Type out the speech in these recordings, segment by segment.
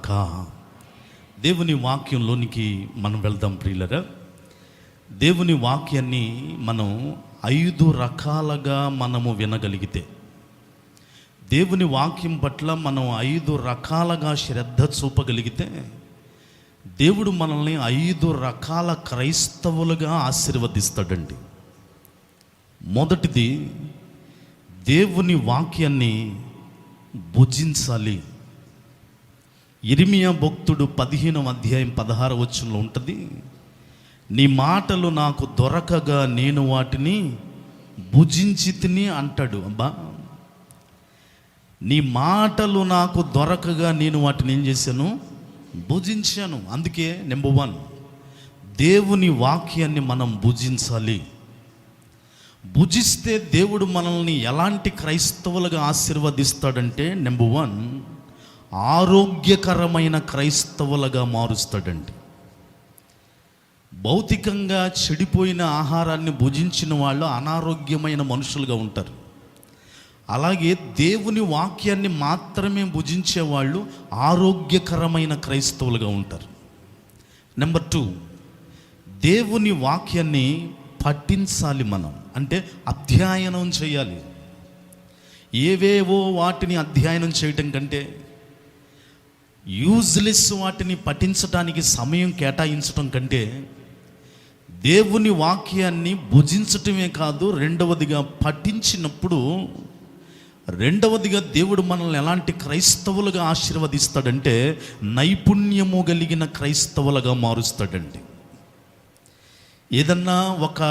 గాక. దేవుని వాక్యంలోనికి మనం వెళ్దాం ప్రియులరా. దేవుని వాక్యాన్ని మనం 5 రకాలుగా మనము వినగలిగితే, దేవుని వాక్యం పట్ల మనం 5 రకాలుగా శ్రద్ధ చూపగలిగితే, దేవుడు మనల్ని 5 రకాల క్రైస్తవులుగా ఆశీర్వదిస్తాడండి. మొదటిది, దేవుని వాక్యాన్ని భుజించాలి. యిర్మీయా భక్తుడు 15వ అధ్యాయం 16వ వచనంలో ఉంటుంది, నీ మాటలు నాకు దొరకగా నేను వాటిని భుజించి తిని అంటాడు. అబ్బా, నీ మాటలు నాకు దొరకగా నేను వాటిని ఏం చేశాను? భుజించాను. అందుకే నెంబర్ 1, దేవుని వాక్యాన్ని మనం భుజించాలి. భుజిస్తే దేవుడు మనల్ని ఎలాంటి క్రైస్తవులుగా ఆశీర్వదిస్తాడంటే, నెంబర్ 1, ఆరోగ్యకరమైన క్రైస్తవులుగా మారుస్తాడండి. భౌతికంగా చెడిపోయిన ఆహారాన్ని భుజించిన వాళ్ళు అనారోగ్యమైన మనుషులుగా ఉంటారు. అలాగే దేవుని వాక్యాన్ని మాత్రమే భుజించే వాళ్ళు ఆరోగ్యకరమైన క్రైస్తవులుగా ఉంటారు. నెంబర్ 2, దేవుని వాక్యాన్ని పఠించాలి. మనం అంటే అధ్యయనం చేయాలి. ఏవేవో వాటిని అధ్యయనం చేయటం కంటే యూజ్లెస్ వాటిని పఠించడానికి సమయం కేటాయించడం కంటే దేవుని వాక్యాన్ని భుజించటమే కాదు, రెండవదిగా పఠించినప్పుడు, రెండవదిగా దేవుడు మనల్ని ఎలాంటి క్రైస్తవులుగా ఆశీర్వదిస్తాడంటే నైపుణ్యము కలిగిన క్రైస్తవులుగా మారుస్తాడండి. ఏదన్నా ఒక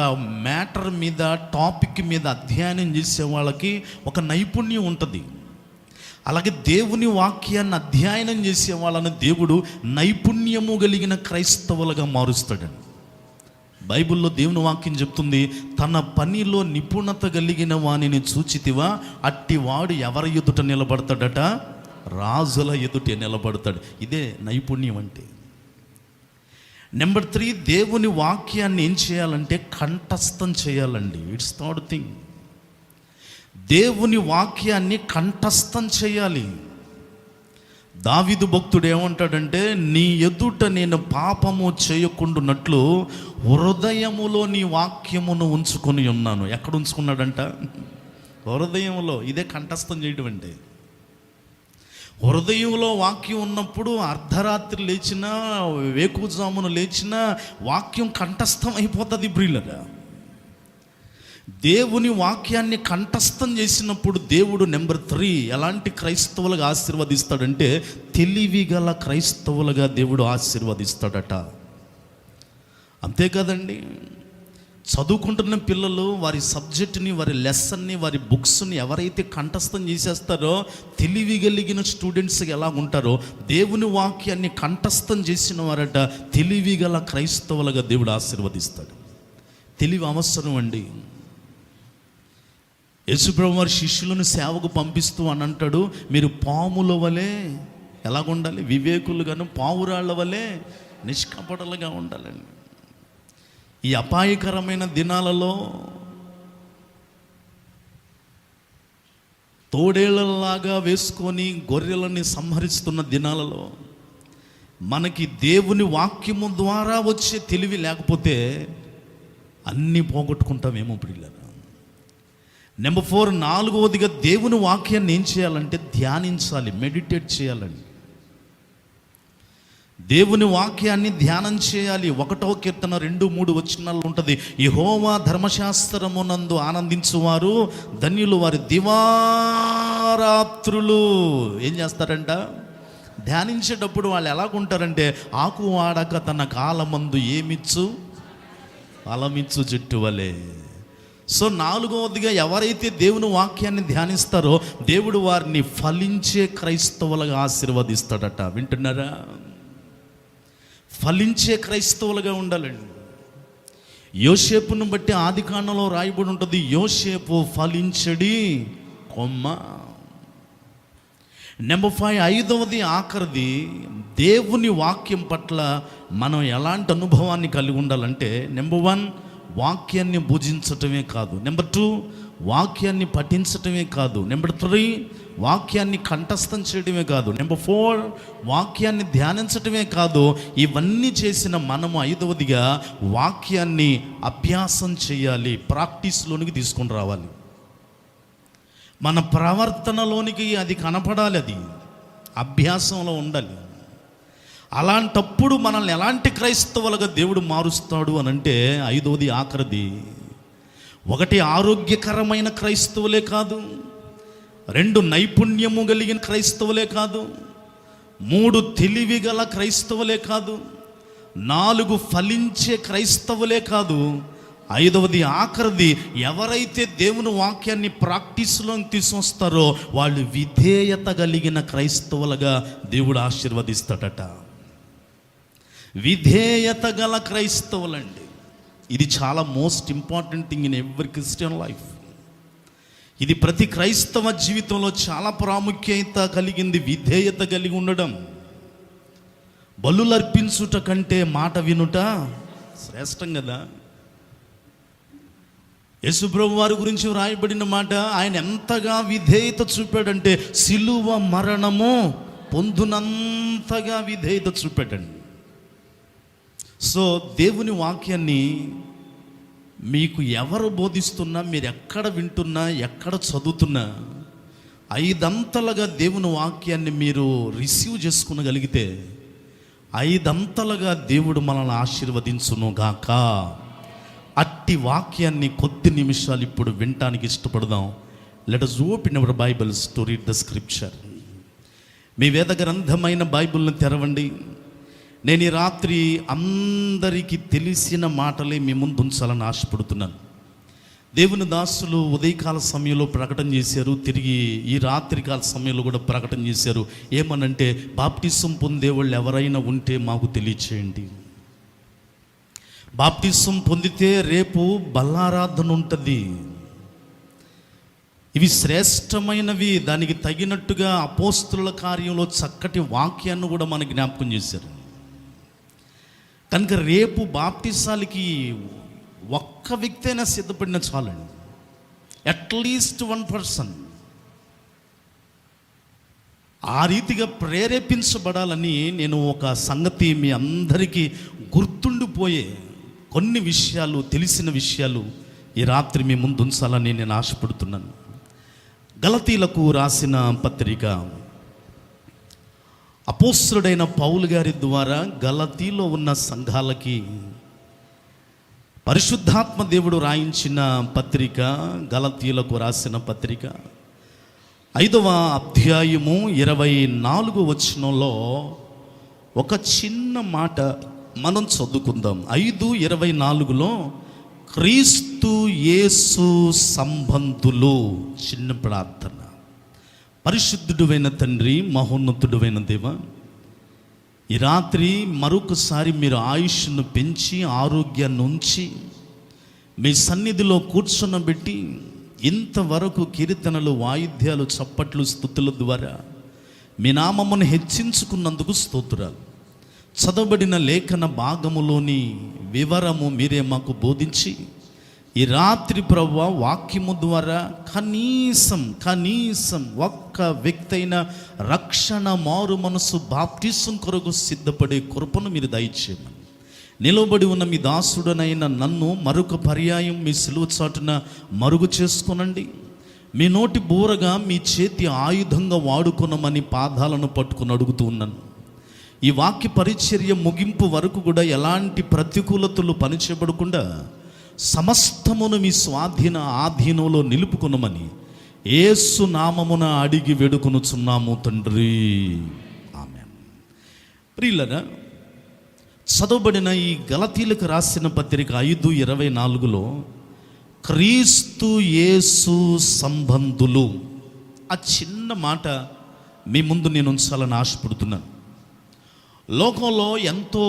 మ్యాటర్ మీద, టాపిక్ మీద అధ్యయనం చేసే వాళ్ళకి ఒక నైపుణ్యం ఉంటుంది. అలాగే దేవుని వాక్యాన్ని అధ్యయనం చేసే వాళ్ళని దేవుడు నైపుణ్యము కలిగిన క్రైస్తవులుగా మారుస్తాడండి. బైబిల్లో దేవుని వాక్యం చెప్తుంది, తన పనిలో నిపుణత కలిగిన వానిని చూచితివా, అట్టి వాడు ఎవరి ఎదుట నిలబడతాడట? రాజుల ఎదుట నిలబడతాడు. ఇదే నైపుణ్యం అంటే. నెంబర్ 3, దేవుని వాక్యాన్ని ఏం చేయాలంటే కంఠస్థం చేయాలండి. It's third thing. దేవుని వాక్యాన్ని కంఠస్థం చేయాలి. దావీదు భక్తుడు ఏమంటాడంటే, నీ ఎదుట నేను పాపము చేయకుండానట్లు హృదయములో నీ వాక్యమును ఉంచుకొని ఉన్నాను. ఎక్కడ ఉంచుకున్నాడంట? హృదయంలో. ఇదే కంఠస్థం చేయడం అంటే. హృదయంలో వాక్యం ఉన్నప్పుడు అర్ధరాత్రి లేచినా, వేకుజామున లేచినా వాక్యం కంఠస్థం అయిపోతుంది ప్రియులరా. దేవుని వాక్యాన్ని కంఠస్థం చేసినప్పుడు దేవుడు నెంబర్ 3 ఎలాంటి క్రైస్తవులుగా ఆశీర్వదిస్తాడంటే తెలివిగల క్రైస్తవులుగా దేవుడు ఆశీర్వదిస్తాడట. అంతే కదండి. చదువుకుంటున్న పిల్లలు వారి సబ్జెక్టుని, వారి లెసన్ని, వారి బుక్స్ని ఎవరైతే కంఠస్థం చేసేస్తారో, తెలివి కలిగిన స్టూడెంట్స్కి ఎలా ఉంటారో, దేవుని వాక్యాన్ని కంఠస్థం చేసిన వారట తెలివిగల క్రైస్తవులుగా దేవుడు ఆశీర్వదిస్తాడు. తెలివి అవసరం అండి. యేసుప్రభు వారి శిష్యులను సేవకు పంపిస్తూ అని అంటాడు, మీరు పాముల వలె ఎలాగుండాలి? వివేకులుగాను పావురాళ్ల వలె నిష్కపటలుగా ఉండాలండి. ఈ అపాయకరమైన దినాలలో, తోడేళ్లలాగా వేసుకొని గొర్రెలని సంహరిస్తున్న దినాలలో మనకి దేవుని వాక్యము ద్వారా వచ్చే తెలివి లేకపోతే అన్నీ పోగొట్టుకుంటామేమో ప్రియులారా. నెంబర్ 4, 4వదిగా దేవుని వాక్యాన్ని ఏం చేయాలంటే ధ్యానించాలి, మెడిటేట్ చేయాలండి. దేవుని వాక్యాన్ని ధ్యానం చేయాలి. 1వ కీర్తన 2-3 వచనాల్లో ఉంటుంది, యెహోవా ధర్మశాస్త్రమునందు ఆనందించువారు ధన్యులు, వారి దివారాత్రులు ఏం చేస్తారంట? ధ్యానించేటప్పుడు వాళ్ళు ఎలాగుంటారంటే ఆకు వాడక తన కాలమందు ఏమిచ్చు ఫలమిచ్చు చెట్టు వలె. సో 4వదిగా ఎవరైతే దేవుని వాక్యాన్ని ధ్యానిస్తారో దేవుడు వారిని ఫలించే క్రైస్తవులుగా ఆశీర్వదిస్తాడట. వింటున్నారా? ఫలించే క్రైస్తవులుగా ఉండాలండి. యోసేపును బట్టి ఆదికాండంలో రాయబడి ఉంటుంది, యోసేపు ఫలించడి కొమ్మ. నెంబర్ 5, 5వది ఆఖరిది, దేవుని వాక్యం పట్ల మనం ఎలాంటి అనుభవాన్ని కలిగి ఉండాలంటే నెంబర్ 1, వాక్యాన్ని భుజించటమే కాదు. నెంబర్ 2, వాక్యాన్ని పఠించటమే కాదు. నెంబర్ 3, వాక్యాన్ని కంఠస్థం చేయడమే కాదు. నెంబర్ 4, వాక్యాన్ని ధ్యానించటమే కాదు. ఇవన్నీ చేసిన మనము 5వదిగా వాక్యాన్ని అభ్యాసం చేయాలి, ప్రాక్టీస్లోనికి తీసుకొని రావాలి. మన ప్రవర్తనలోనికి అది కనపడాలి, అది అభ్యాసంలో ఉండాలి. అలాంటప్పుడు మనల్ని ఎలాంటి క్రైస్తవులుగా దేవుడు మారుస్తాడు అని అంటే 5వది ఆఖరిది. 1 ఆరోగ్యకరమైన క్రైస్తవులే కాదు, 2 నైపుణ్యము కలిగిన క్రైస్తవులే కాదు, 3 తెలివి గల క్రైస్తవులే కాదు, 4 ఫలించే క్రైస్తవులే కాదు, 5వది ఆఖరిది ఎవరైతే దేవుని వాక్యాన్ని ప్రాక్టీస్లో తీసుకొస్తారో వాళ్ళు విధేయత కలిగిన క్రైస్తవులుగా దేవుడు ఆశీర్వదిస్తాడట. విధేయత గల క్రైస్తవులండి, ఇది చాలా most important thing in every Christian life. ఇది ప్రతి క్రైస్తవ జీవితంలో చాలా ప్రాముఖ్యత కలిగింది. విధేయత కలిగి ఉండడం. బలులర్పించుట కంటే మాట వినుట శ్రేష్టం కదా. యేసుప్రభు వారి గురించి వ్రాయబడిన మాట, ఆయన ఎంతగా విధేయత చూపాడంటే సిలువ మరణము పొందునంతగా విధేయత చూపాడండి. సో దేవుని వాక్యాన్ని మీకు ఎవరు బోధిస్తున్నా, మీరు ఎక్కడ వింటున్నా, ఎక్కడ చదువుతున్నా 5 అంతలుగా దేవుని వాక్యాన్ని మీరు రిసీవ్ చేసుకునగలిగితే 5 అంతలుగా దేవుడు మనల్ని ఆశీర్వదించును గాక. అట్టి వాక్యాన్ని కొద్ది నిమిషాలు ఇప్పుడు వినటానికి ఇష్టపడదాం. Let us open our Bibles to read the scripture. మీ వేద గ్రంథమైన బైబిల్ని తెరవండి. నేను ఈ రాత్రి అందరికీ తెలిసిన మాటలే మీ ముందు ఉంచాలని ఆశపడుతున్నాను. దేవుని దాసులు ఉదయకాల సమయంలో ప్రకటన చేశారు, తిరిగి ఈ రాత్రికాల సమయంలో కూడా ప్రకటన చేశారు. ఏమనంటే, బాప్టిజం పొందేవాళ్ళు ఎవరైనా ఉంటే మాకు తెలియచేయండి. బాప్టిజం పొందితే రేపు బల్లారాధన ఉంటుంది. ఇవి శ్రేష్టమైనవి. దానికి తగినట్టుగా అపోస్తుల కార్యంలో చక్కటి వాక్యాన్ని కూడా మనకు జ్ఞాపకం చేశారు. కనుక రేపు బాప్టిజాలకి ఒక్క వ్యక్తి అయినా సిద్ధపడిన చాలండి, అట్లీస్ట్ 1 పర్సన్. ఆ రీతిగా ప్రేరేపించబడాలని నేను ఒక సంగతి మీ అందరికీ గుర్తుండిపోయే కొన్ని విషయాలు, తెలిసిన విషయాలు ఈ రాత్రి మీ ముందు ఉంచాలని నేను ఆశపడుతున్నాను. గలతీలకు రాసిన పత్రిక, అపోస్తలుడైన పౌలు గారి ద్వారా గలతీలో ఉన్న సంఘాలకి పరిశుద్ధాత్మ దేవుడు రాయించిన పత్రిక, గలతీలకు రాసిన పత్రిక 5వ అధ్యాయము 24వ వచనంలో ఒక చిన్న మాట మనం చదువుకుందాం. 5:24లో క్రీస్తు యేసు సంబంధులు. చిన్న ప్రార్థన. పరిశుద్ధుడైన తండ్రి, మహోన్నతుడైన దేవ, ఈ రాత్రి మరొకసారి మీరు ఆయుష్ను పెంచి ఆరోగ్యాన్ని ఉంచి మీ సన్నిధిలో కూర్చున్నబెట్టి ఇంతవరకు కీర్తనలు, వాయిద్యాలు, చప్పట్లు, స్తుతుల ద్వారా మీ నామమును హెచ్చించుకున్నందుకు స్తోత్రాలు. చదవబడిన లేఖన భాగములోని వివరము మీరే మాకు బోధించి ఈ రాత్రి ప్రభువా వాక్యము ద్వారా కనీసం ఒక్క వ్యక్తి అయిన రక్షణ, మారు మనసు, బాప్టిజం కొరకు సిద్ధపడే కృపను మీరు దయచేయమని, నిలబడి ఉన్న మీ దాసుడనైన నన్ను మరొక పర్యాయం మీ సిలువ చాటున మరుగు చేసుకొనండి. మీ నోటి బూరగా మీ చేతి ఆయుధంగా వాడుకొనమని పాదాలను పట్టుకుని అడుగుతూ ఉన్నాను. ఈ వాక్య పరిచర్య ముగింపు వరకు కూడా ఎలాంటి ప్రతికూలతలు పనిచేయబడకుండా సమస్తమును మీ ఆధీనంలో నిలుపుకొనమని యేసు నామమున అడిగి వేడుకొనుచున్నాము తండ్రి, ఆమేన్. ప్రియులారా, చదవబడిన ఈ గలతీలకు రాసిన పత్రిక 5:24లో క్రీస్తు యేసు సంబంధులు, ఆ చిన్న మాట మీ ముందు నేను ఉంచాలని ఆశపడుతున్నాను. లోకంలో ఎంతో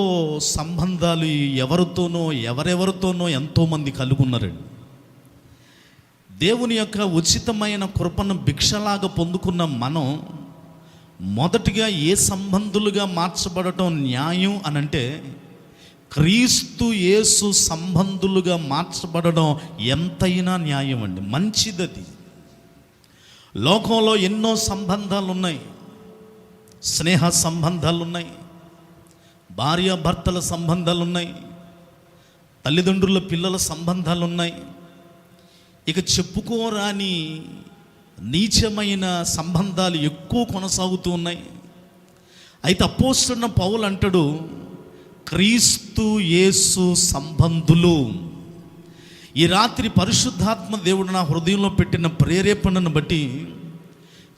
సంబంధాలు ఎవరెవరితోనో ఎంతోమంది కలుగున్నారండి. దేవుని యొక్క ఉచితమైన కృపను భిక్షలాగా పొందుకున్న మనం మొదటిగా ఏ సంబంధులుగా మార్చబడటం న్యాయం అనంటే క్రీస్తు యేసు సంబంధులుగా మార్చబడడం ఎంతైనా న్యాయం అండి, మంచిదది. లోకంలో ఎన్నో సంబంధాలు ఉన్నాయి, స్నేహ సంబంధాలు ఉన్నాయి, భార్యాభర్తల సంబంధాలు ఉన్నాయి, తల్లిదండ్రుల పిల్లల సంబంధాలు ఉన్నాయి, ఇక చెప్పుకోరాని నీచమైన సంబంధాలు ఎక్కువ కొనసాగుతూ ఉన్నాయి. అయితే అపోస్తలుడైన పౌలు అంటాడు, క్రీస్తు యేసు సంబంధులు. ఈ రాత్రి పరిశుద్ధాత్మ దేవుడు నా హృదయంలో పెట్టిన ప్రేరేపణను బట్టి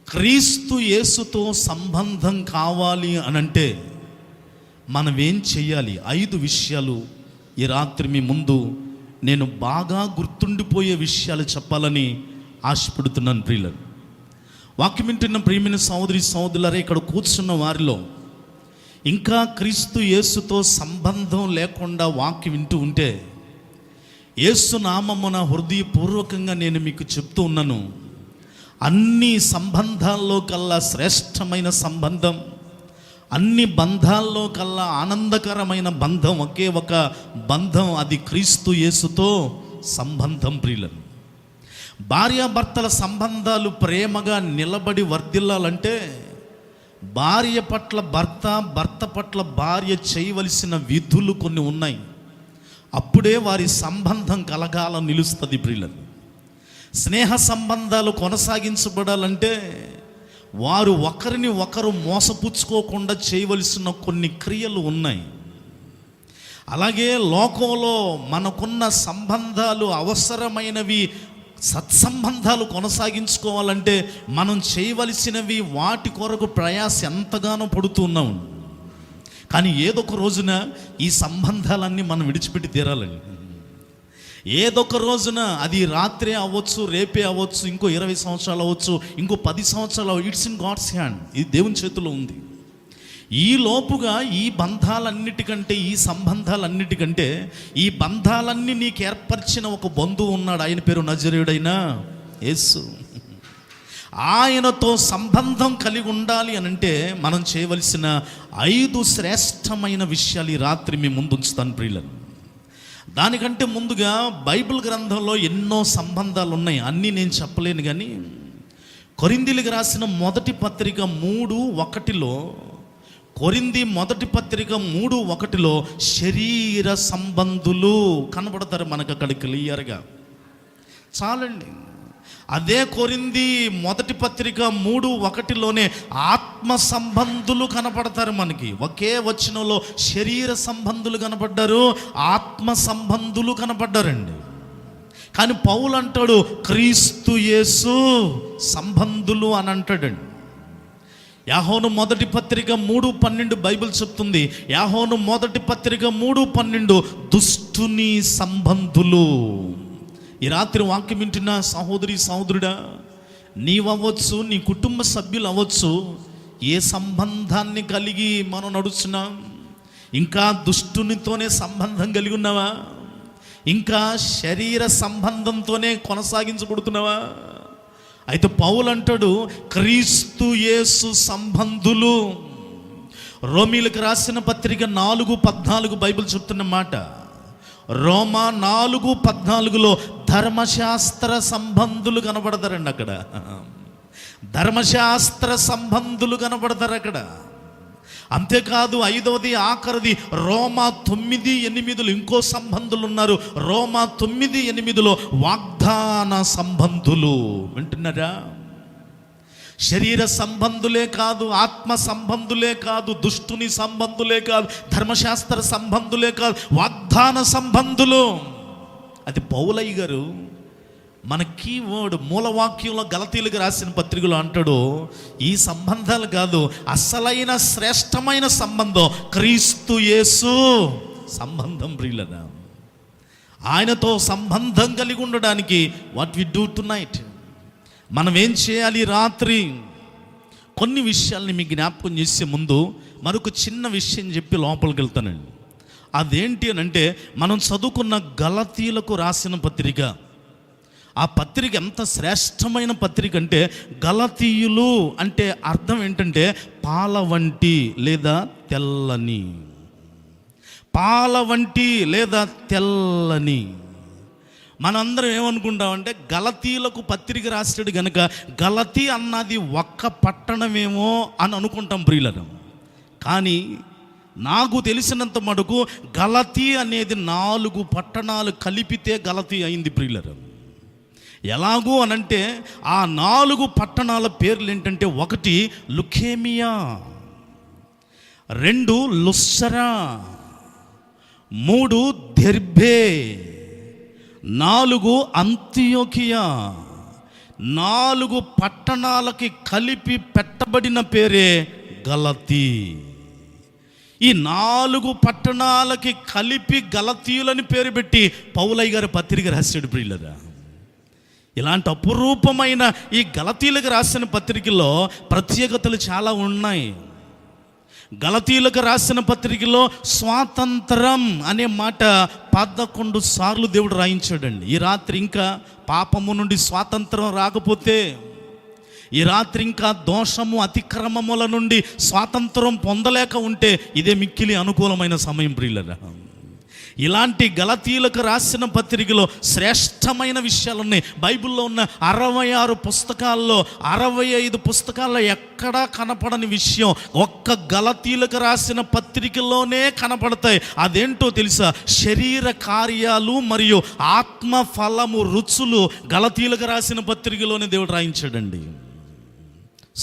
క్రీస్తు యేసుతో సంబంధం కావాలి అనంటే మనం ఏం చెయ్యాలి? 5 విషయాలు ఈ రాత్రి మీ ముందు నేను బాగా గుర్తుండిపోయే విషయాలు చెప్పాలని ఆశపడుతున్నాను. ప్రియులను, వాక్యం వింటున్న ప్రియమైన సహోదరి సహోదరులారా, ఇక్కడ కూర్చున్న వారిలో ఇంకా క్రీస్తు యేసుతో సంబంధం లేకుండా వాక్యం వింటూ ఉంటే యేసు నామమున హృదయపూర్వకంగా నేను మీకు చెప్తూ ఉన్నాను, అన్ని సంబంధాల్లో కల్లా శ్రేష్టమైన సంబంధం, అన్ని బంధాల్లో కల్లా ఆనందకరమైన బంధం ఒకే ఒక బంధం, అది క్రీస్తు యేసుతో సంబంధం. ప్రియులను, భార్యాభర్తల సంబంధాలు ప్రేమగా నిలబడి వర్ధిల్లాలంటే భార్య పట్ల భర్త, భర్త పట్ల భార్య చేయవలసిన విధులు కొన్ని ఉన్నాయి. అప్పుడే వారి సంబంధం కలగాల నిలుస్తుంది. ప్రియులను, స్నేహ సంబంధాలు కొనసాగించబడాలంటే వారు ఒకరిని ఒకరు మోసపుచ్చుకోకుండా చేయవలసిన కొన్ని క్రియలు ఉన్నాయి. అలాగే లోకంలో మనకున్న సంబంధాలు అవసరమైనవి, సత్సంబంధాలు కొనసాగించుకోవాలంటే మనం చేయవలసినవి వాటి కొరకు ప్రయాస ఎంతగానో పడుతున్నాం. కానీ ఏదొక రోజున ఈ సంబంధాలన్నీ మనం విడిచిపెట్టి తీరాలండి. ఏదొక రోజున, అది రాత్రే అవ్వచ్చు, రేపే అవ్వచ్చు, ఇంకో 20 సంవత్సరాలు అవ్వచ్చు, ఇంకో 10 సంవత్సరాలు, ఇట్స్ ఇన్ గాడ్స్ హ్యాండ్. ఇది దేవుని చేతిలో ఉంది. ఈ లోపుగా ఈ బంధాలన్నిటికంటే, ఈ సంబంధాలన్నిటికంటే, ఈ బంధాలన్నీ నీకు ఏర్పరిచిన ఒక బంధువు ఉన్నాడు. ఆయన పేరు నజరేయుడైన యేసు. ఆయనతో సంబంధం కలిగి ఉండాలి అనంటే మనం చేయవలసిన 5 శ్రేష్టమైన విషయాలు ఈ రాత్రి మీ ముందు ఉంచుతాను. ప్రియులను, దానికంటే ముందుగా బైబిల్ గ్రంథంలో ఎన్నో సంబంధాలు ఉన్నాయి, అన్నీ నేను చెప్పలేను. కానీ కొరింథీయులకు రాసిన మొదటి పత్రిక 3:1, కొరింథీ మొదటి పత్రిక 3:1 శరీర సంబంధులు కనబడతారు మనకు అక్కడ క్లియర్గా. చాలండి. అదే కొరింథీ మొదటి పత్రిక 3:1 ఆత్మ సంబంధులు కనపడతారు మనకి. ఒకే వచనంలో శరీర సంబంధులు కనపడ్డారు, ఆత్మ సంబంధులు కనపడ్డారండి. కానీ పౌలు అంటాడు క్రీస్తు యేసు సంబంధులు అని అంటాడండి. యాహోను మొదటి పత్రిక 3:12 బైబిల్ చెప్తుంది. యాహోను మొదటి పత్రిక 3:12 దుష్టుని సంబంధులు. ఈ రాత్రి వాక్యం వింటున్న సహోదరి సహోదరుడా, నీవవ్వచ్చు, నీ కుటుంబ సభ్యులు అవ్వచ్చు, ఏ సంబంధాన్ని కలిగి మనం నడుస్తున్నాం? ఇంకా దుష్టునితోనే సంబంధం కలిగి ఉన్నావా? ఇంకా శరీర సంబంధంతోనే కొనసాగించబడుతున్నావా? అయితే పౌలు అంటాడు క్రీస్తు యేసు సంబంధులు. రోమీలకు రాసిన పత్రిక 4:14 బైబిల్ చెప్తున్న మాట. రోమా 4:14 ధర్మశాస్త్ర సంబంధులు కనబడతారండి. అక్కడ ధర్మశాస్త్ర సంబంధులు కనబడతారు అక్కడ. అంతేకాదు, 5వది ఆఖరిది రోమా 9:8 ఇంకో సంబంధులు ఉన్నారు. రోమా 9:8 వాగ్దాన సంబంధులు. వింటున్నారా? శరీర సంబంధులే కాదు, ఆత్మ సంబంధులే కాదు, దుష్టుని సంబంధులే కాదు, ధర్మశాస్త్ర సంబంధులే కాదు, వాగ్దాన సంబంధులు. అది పౌలయ్య గారు మన కీవర్డ్ మూలవాక్యంలో గలతీయులకు రాసిన పత్రికలో అంటాడు, ఈ సంబంధాలు కాదు, అసలైన శ్రేష్టమైన సంబంధం క్రీస్తు యేసు సంబంధం. ప్రియులరా, ఆయనతో సంబంధం కలిగి ఉండడానికి వాట్ వి డూ టునైట్, మనం ఏం చేయాలి? రాత్రి కొన్ని విషయాల్ని మీకు జ్ఞాపకం చేసే ముందు మరొక చిన్న విషయం చెప్పి లోపలికి వెళ్తానండి. అదేంటి అని అంటే, మనం చదువుకున్న గలతీయులకు రాసిన పత్రిక, ఆ పత్రిక ఎంత శ్రేష్టమైన పత్రిక అంటే, గలతీయులు అంటే అర్థం ఏంటంటే పాల వంటి లేదా తెల్లని. పాల వంటి లేదా తెల్లని. మనందరం ఏమనుకుంటామంటే గలతీలకు పత్రిక రాసాడు గనుక గలతీ అన్నది ఒక్క పట్టణమేమో అని అనుకుంటాం ప్రియులను. కానీ నాకు తెలిసినంత మటుకు గలతీ అనేది 4 పట్టణాలు కలిపితే గలతీ అయింది ప్రియులను. ఎలాగూ అనంటే ఆ 4 పట్టణాల పేర్లు ఏంటంటే, 1 లుకేమియా, 2 లుస్సరా, 3 దెర్బే, 4 అంతియోకియా. 4 పట్టణాలకి కలిపి పెట్టబడిన పేరే గలతీ. ఈ 4 పట్టణాలకి కలిపి గలతీయులని పేరు పెట్టి పౌలయ్య గారి పత్రిక రాశాడు ప్రియులరా. ఇలాంటి అపురూపమైన ఈ గలతీలకు రాసిన పత్రికలో ప్రత్యేకతలు చాలా ఉన్నాయి. గలతీలకు రాసిన పత్రికలో స్వాతంత్రం అనే మాట 11 సార్లు దేవుడు రాయించాడండి. ఈ రాత్రి ఇంకా పాపము నుండి స్వాతంత్రం రాకపోతే, ఈ రాత్రి ఇంకా దోషము అతిక్రమముల నుండి స్వాతంత్రం పొందలేక ఉంటే ఇదే మిక్కిలి అనుకూలమైన సమయం ప్రియులరా. ఇలాంటి గలతీలకు రాసిన పత్రికలో శ్రేష్టమైన విషయాలు ఉన్నాయి. బైబిల్లో ఉన్న 66 పుస్తకాల్లో 65 పుస్తకాల్లో ఎక్కడా కనపడని విషయం ఒక్క గలతీలకు రాసిన పత్రికలోనే కనపడతాయి. అదేంటో తెలుసా? శరీర కార్యాలు మరియు ఆత్మ ఫలము రుచులు గలతీలకు రాసిన పత్రికలోనే దేవుడు రాయించాడండి.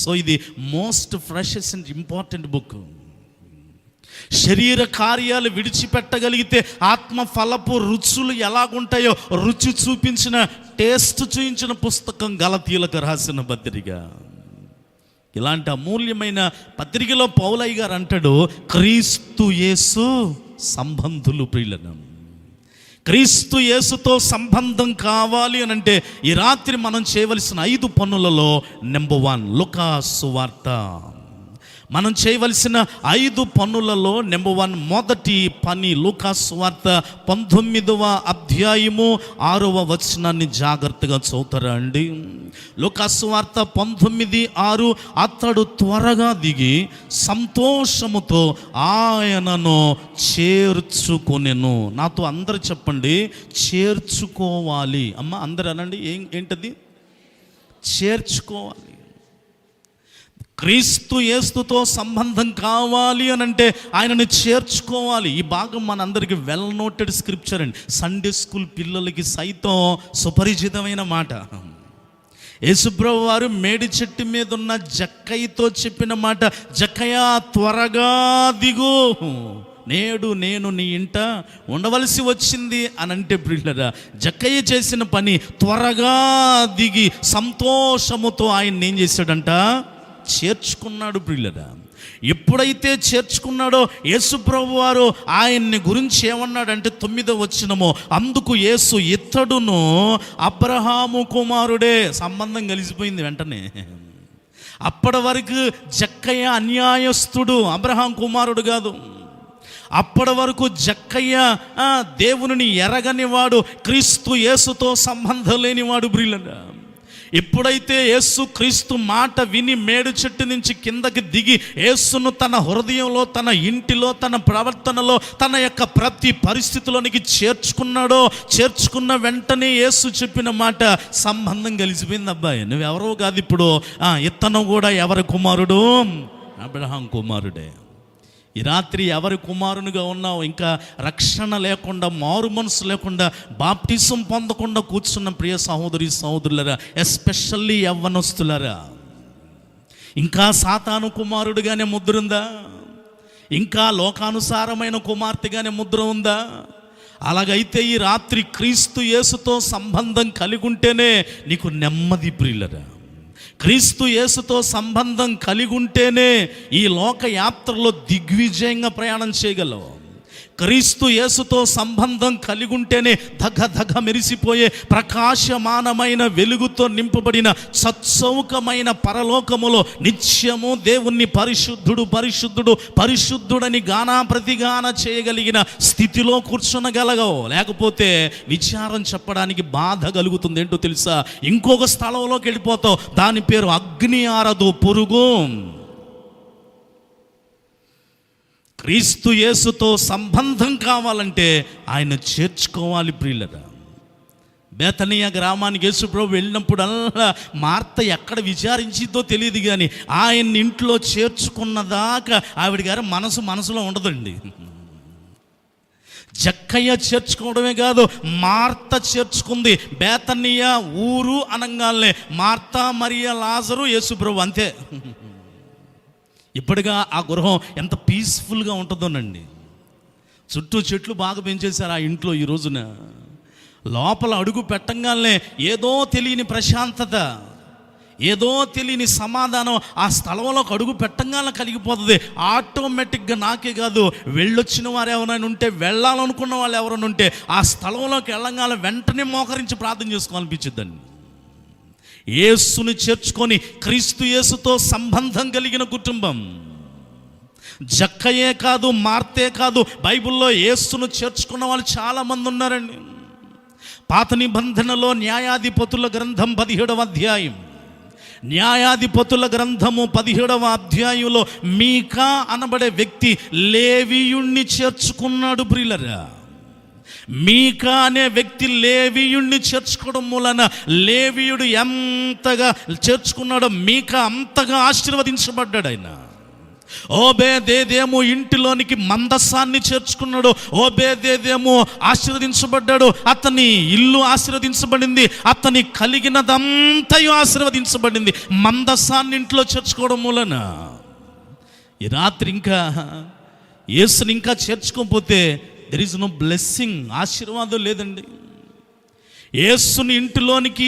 సో ఇది మోస్ట్ ఫ్రెషెస్ అండ్ ఇంపార్టెంట్ బుక్. శరీర కార్యాలు విడిచిపెట్టగలిగితే ఆత్మ ఫలపు రుచులు ఎలాగుంటాయో రుచి చూపించిన, టేస్ట్ చూపించిన పుస్తకం గలతీలకు రాసిన పత్రిక. ఇలాంటి అమూల్యమైన పత్రికలో పౌలయ్య గారు అంటాడు, క్రీస్తు యేసు సంబంధులు ప్రియులను. క్రీస్తు యేసుతో సంబంధం కావాలి అని అంటే ఈ రాత్రి మనం చేయవలసిన 5 పనులలో నెంబర్ 1 లూకా సువార్త. మనం చేయవలసిన 5 పనులలో నెంబర్ 1 మొదటి పని లూకా సువార్త 19వ అధ్యాయము 6వ వచనాన్ని జాగ్రత్తగా చదువుతారా అండి. లూకా సువార్త 19:6, అతడు త్వరగా దిగి సంతోషముతో ఆయనను చేర్చుకొనెను. నాతో అందరు చెప్పండి, చేర్చుకోవాలి. అమ్మ అందరు అనండి, ఏంటది? చేర్చుకోవాలి. క్రీస్తు యేసుతో సంబంధం కావాలి అని అంటే ఆయనని చేర్చుకోవాలి. ఈ భాగం మనందరికీ వెల్ నోటెడ్ స్క్రిప్చర్ అండి. సండే స్కూల్ పిల్లలకి సైతం సుపరిచితమైన మాట. యేసుప్రభు వారు మేడి చెట్టు మీద ఉన్న జక్కయ్యతో చెప్పిన మాట, జక్కయ్య త్వరగా దిగు, నేడు నేను నీ ఇంట ఉండవలసి వచ్చింది అని అంటే ప్రియులరా, జక్కయ్య చేసిన పని త్వరగా దిగి సంతోషముతో ఆయన ఏం చేశాడంట? చేర్చుకున్నాడు ప్రియులరా. ఎప్పుడైతే చేర్చుకున్నాడో యేసుప్రభు వారు ఆయన్ని గురించి ఏమన్నాడంటే 9వ వచనము, అందుకు యేసు ఇతడును అబ్రహాము కుమారుడే. సంబంధం కలిసిపోయింది వెంటనే. అప్పటి వరకు జక్కయ్య అన్యాయస్తుడు, అబ్రహాం కుమారుడు కాదు. అప్పటి వరకు జక్కయ్య దేవుని ఎరగనివాడు, క్రీస్తు యేసుతో సంబంధం లేనివాడు ప్రియులరా. ఎప్పుడైతే యేసు క్రీస్తు మాట విని మేడు చెట్టు నుంచి కిందకి దిగి యేసును తన హృదయంలో, తన ఇంటిలో, తన ప్రవర్తనలో, తన యొక్క ప్రతి పరిస్థితిలోనికి చేర్చుకున్నాడో, చేర్చుకున్న వెంటనే యేసు చెప్పిన మాట సంబంధం కలిసిపోయింది. అబ్బాయి నువ్వెవరో కాదు, ఇప్పుడు ఇతను కూడా ఎవరి కుమారుడు? అబ్రహాం కుమారుడే. ఈ రాత్రి ఎవరి కుమారునిగా ఉన్నావు? ఇంకా రక్షణ లేకుండా, మారు మనసు లేకుండా, బాప్టిజం పొందకుండా కూర్చున్న ప్రియ సహోదరి సహోదరులరా, ఎస్పెషల్లీ యవ్వనస్తులరా, ఇంకా సాతాను కుమారుడిగానే ముద్ర ఉందా? ఇంకా లోకానుసారమైన కుమార్తెగానే ముద్ర ఉందా? అలాగైతే ఈ రాత్రి క్రీస్తు యేసుతో సంబంధం కలిగి ఉంటేనే నీకు నెమ్మది ప్రియులరా. క్రీస్తు యేసుతో సంబంధం కలిగి ఉంటేనే ఈ లోక యాత్రలో దిగ్విజయంగా ప్రయాణం చేయగలవు. క్రీస్తు యేసుతో సంబంధం కలిగి ఉంటేనే ధగ మెరిసిపోయే ప్రకాశమానమైన వెలుగుతో నింపబడిన సత్సౌకమైన పరలోకములో నిత్యము దేవుణ్ణి పరిశుద్ధుడు పరిశుద్ధుడు పరిశుద్ధుడని గానా ప్రతిగాన చేయగలిగిన స్థితిలో కూర్చునగలగవు. లేకపోతే విచారం చెప్పడానికి బాధ కలుగుతుంది. ఏంటో తెలుసా? ఇంకొక స్థలంలోకి వెళ్ళిపోతావు, దాని పేరు అగ్ని ఆరదు, పురుగు. క్రీస్తు యేసుతో సంబంధం కావాలంటే ఆయన చేర్చుకోవాలి ప్రియులరా. బేతనియా గ్రామానికి యేసుప్రభు వెళ్ళినప్పుడల్లా మార్త ఎక్కడ విచారించిందో తెలియదు, కానీ ఆయన ఇంట్లో చేర్చుకున్నదాకా ఆవిడ గారు మనసులో ఉండదండి. జక్కయ్య చేర్చుకోవడమే కాదు, మార్త చేర్చుకుంది. బేతనియా ఊరు అనగానే మార్త, మరియ, లాజరు, యేసుప్రభు అంతే. ఇప్పటిగా ఆ గృహం ఎంత పీస్ఫుల్గా ఉంటుందోనండి. చుట్టూ చెట్లు బాగా పెంచేశారు ఆ ఇంట్లో. ఈ రోజున లోపల అడుగు పెట్టంగానే ఏదో తెలియని ప్రశాంతత, ఏదో తెలియని సమాధానం ఆ స్థలంలోకి అడుగు పెట్టంగానే కలిగిపోతుంది. ఆటోమేటిక్గా నాకే కాదు, వెళ్ళొచ్చిన వారు ఎవరైనా ఉంటే, వెళ్ళాలనుకున్న వాళ్ళు ఎవరైనా ఉంటే ఆ స్థలంలోకి వెళ్ళంగానే వెంటనే మోకరించి ప్రార్థన చేసుకోవాలనిపించిద్దండి. యేసుని చేర్చుకొని క్రీస్తు యేసుతో సంబంధం కలిగిన కుటుంబం. జక్కయే కాదు, మార్తే కాదు, బైబిల్లో యేసును చేర్చుకున్న వాళ్ళు చాలామంది ఉన్నారండి. పాత నిబంధనలో న్యాయాధిపతుల గ్రంథం 17వ అధ్యాయం, న్యాయాధిపతుల గ్రంథము 17వ అధ్యాయంలో మీకా అనబడే వ్యక్తి లేవీయుణ్ణి చేర్చుకున్నాడు ప్రియులరా. మీకా అనే వ్యక్తి లేవీయుణ్ణి చేర్చుకోవడం మూలన లేవీయుడు ఎంతగా చేర్చుకున్నాడో మీకా అంతగా ఆశీర్వదించబడ్డాడు. ఆయన ఓబేదేదేమో ఇంటిలోనికి మందసాన్ని చేర్చుకున్నాడు. ఓబేదేదేమో ఆశీర్వదించబడ్డాడు, అతని ఇల్లు ఆశీర్వదించబడింది, అతని కలిగినదంతయు ఆశీర్వదించబడింది మందసాన్ని ఇంట్లో చేర్చుకోవడం మూలన. ఈ రాత్రి ఇంకా యేసుని ఇంకా చేర్చుకోకపోతే దెర్ ఈజ్ నో బ్లెస్సింగ్, ఆశీర్వాదం లేదండి. యేసుని ఇంటిలోనికి,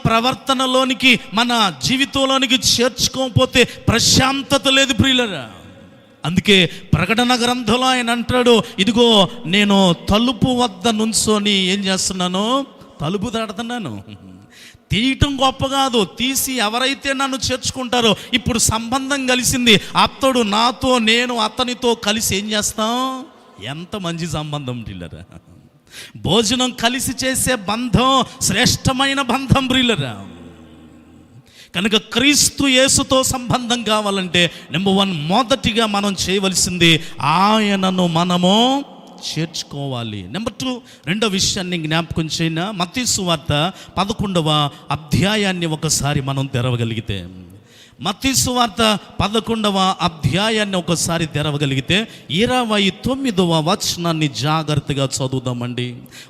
ప్రవర్తనలోనికి, మన జీవితంలోనికి చేర్చుకోకపోతే ప్రశాంతత లేదు ప్రియులరా. అందుకే ప్రకటన గ్రంథంలో ఆయన అంటాడు, ఇదిగో నేను తలుపు వద్ద నుంచొని ఏం చేస్తున్నాను, తలుపు తడుతున్నాను. తీయటం గొప్ప కాదు, తీసి ఎవరైతే నన్ను చేర్చుకుంటారో, ఇప్పుడు సంబంధం కలిసింది, అతడు నాతో, నేను అతనితో కలిసి ఏం చేస్తాం. ఎంత మంచి సంబంధం ప్రియులరా. భోజనం కలిసి చేసే బంధం శ్రేష్టమైన బంధం ప్రియులరా. కనుక క్రీస్తు యేసుతో సంబంధం కావాలంటే నెంబర్ 1, మొదటిగా మనం చేయవలసింది ఆయనను మనము చేర్చుకోవాలి. నెంబర్ 2, రెండో విషయాన్ని జ్ఞాపకం చేయన, మత్తయి సువార్త 11వ అధ్యాయాన్ని ఒకసారి మనం తెరవగలిగితే, మత్తయి సువార్త 11వ అధ్యాయాన్ని ఒకసారి తెరవగలిగితే 29వ వచనాన్ని జాగ్రత్తగా చదువుదామండి.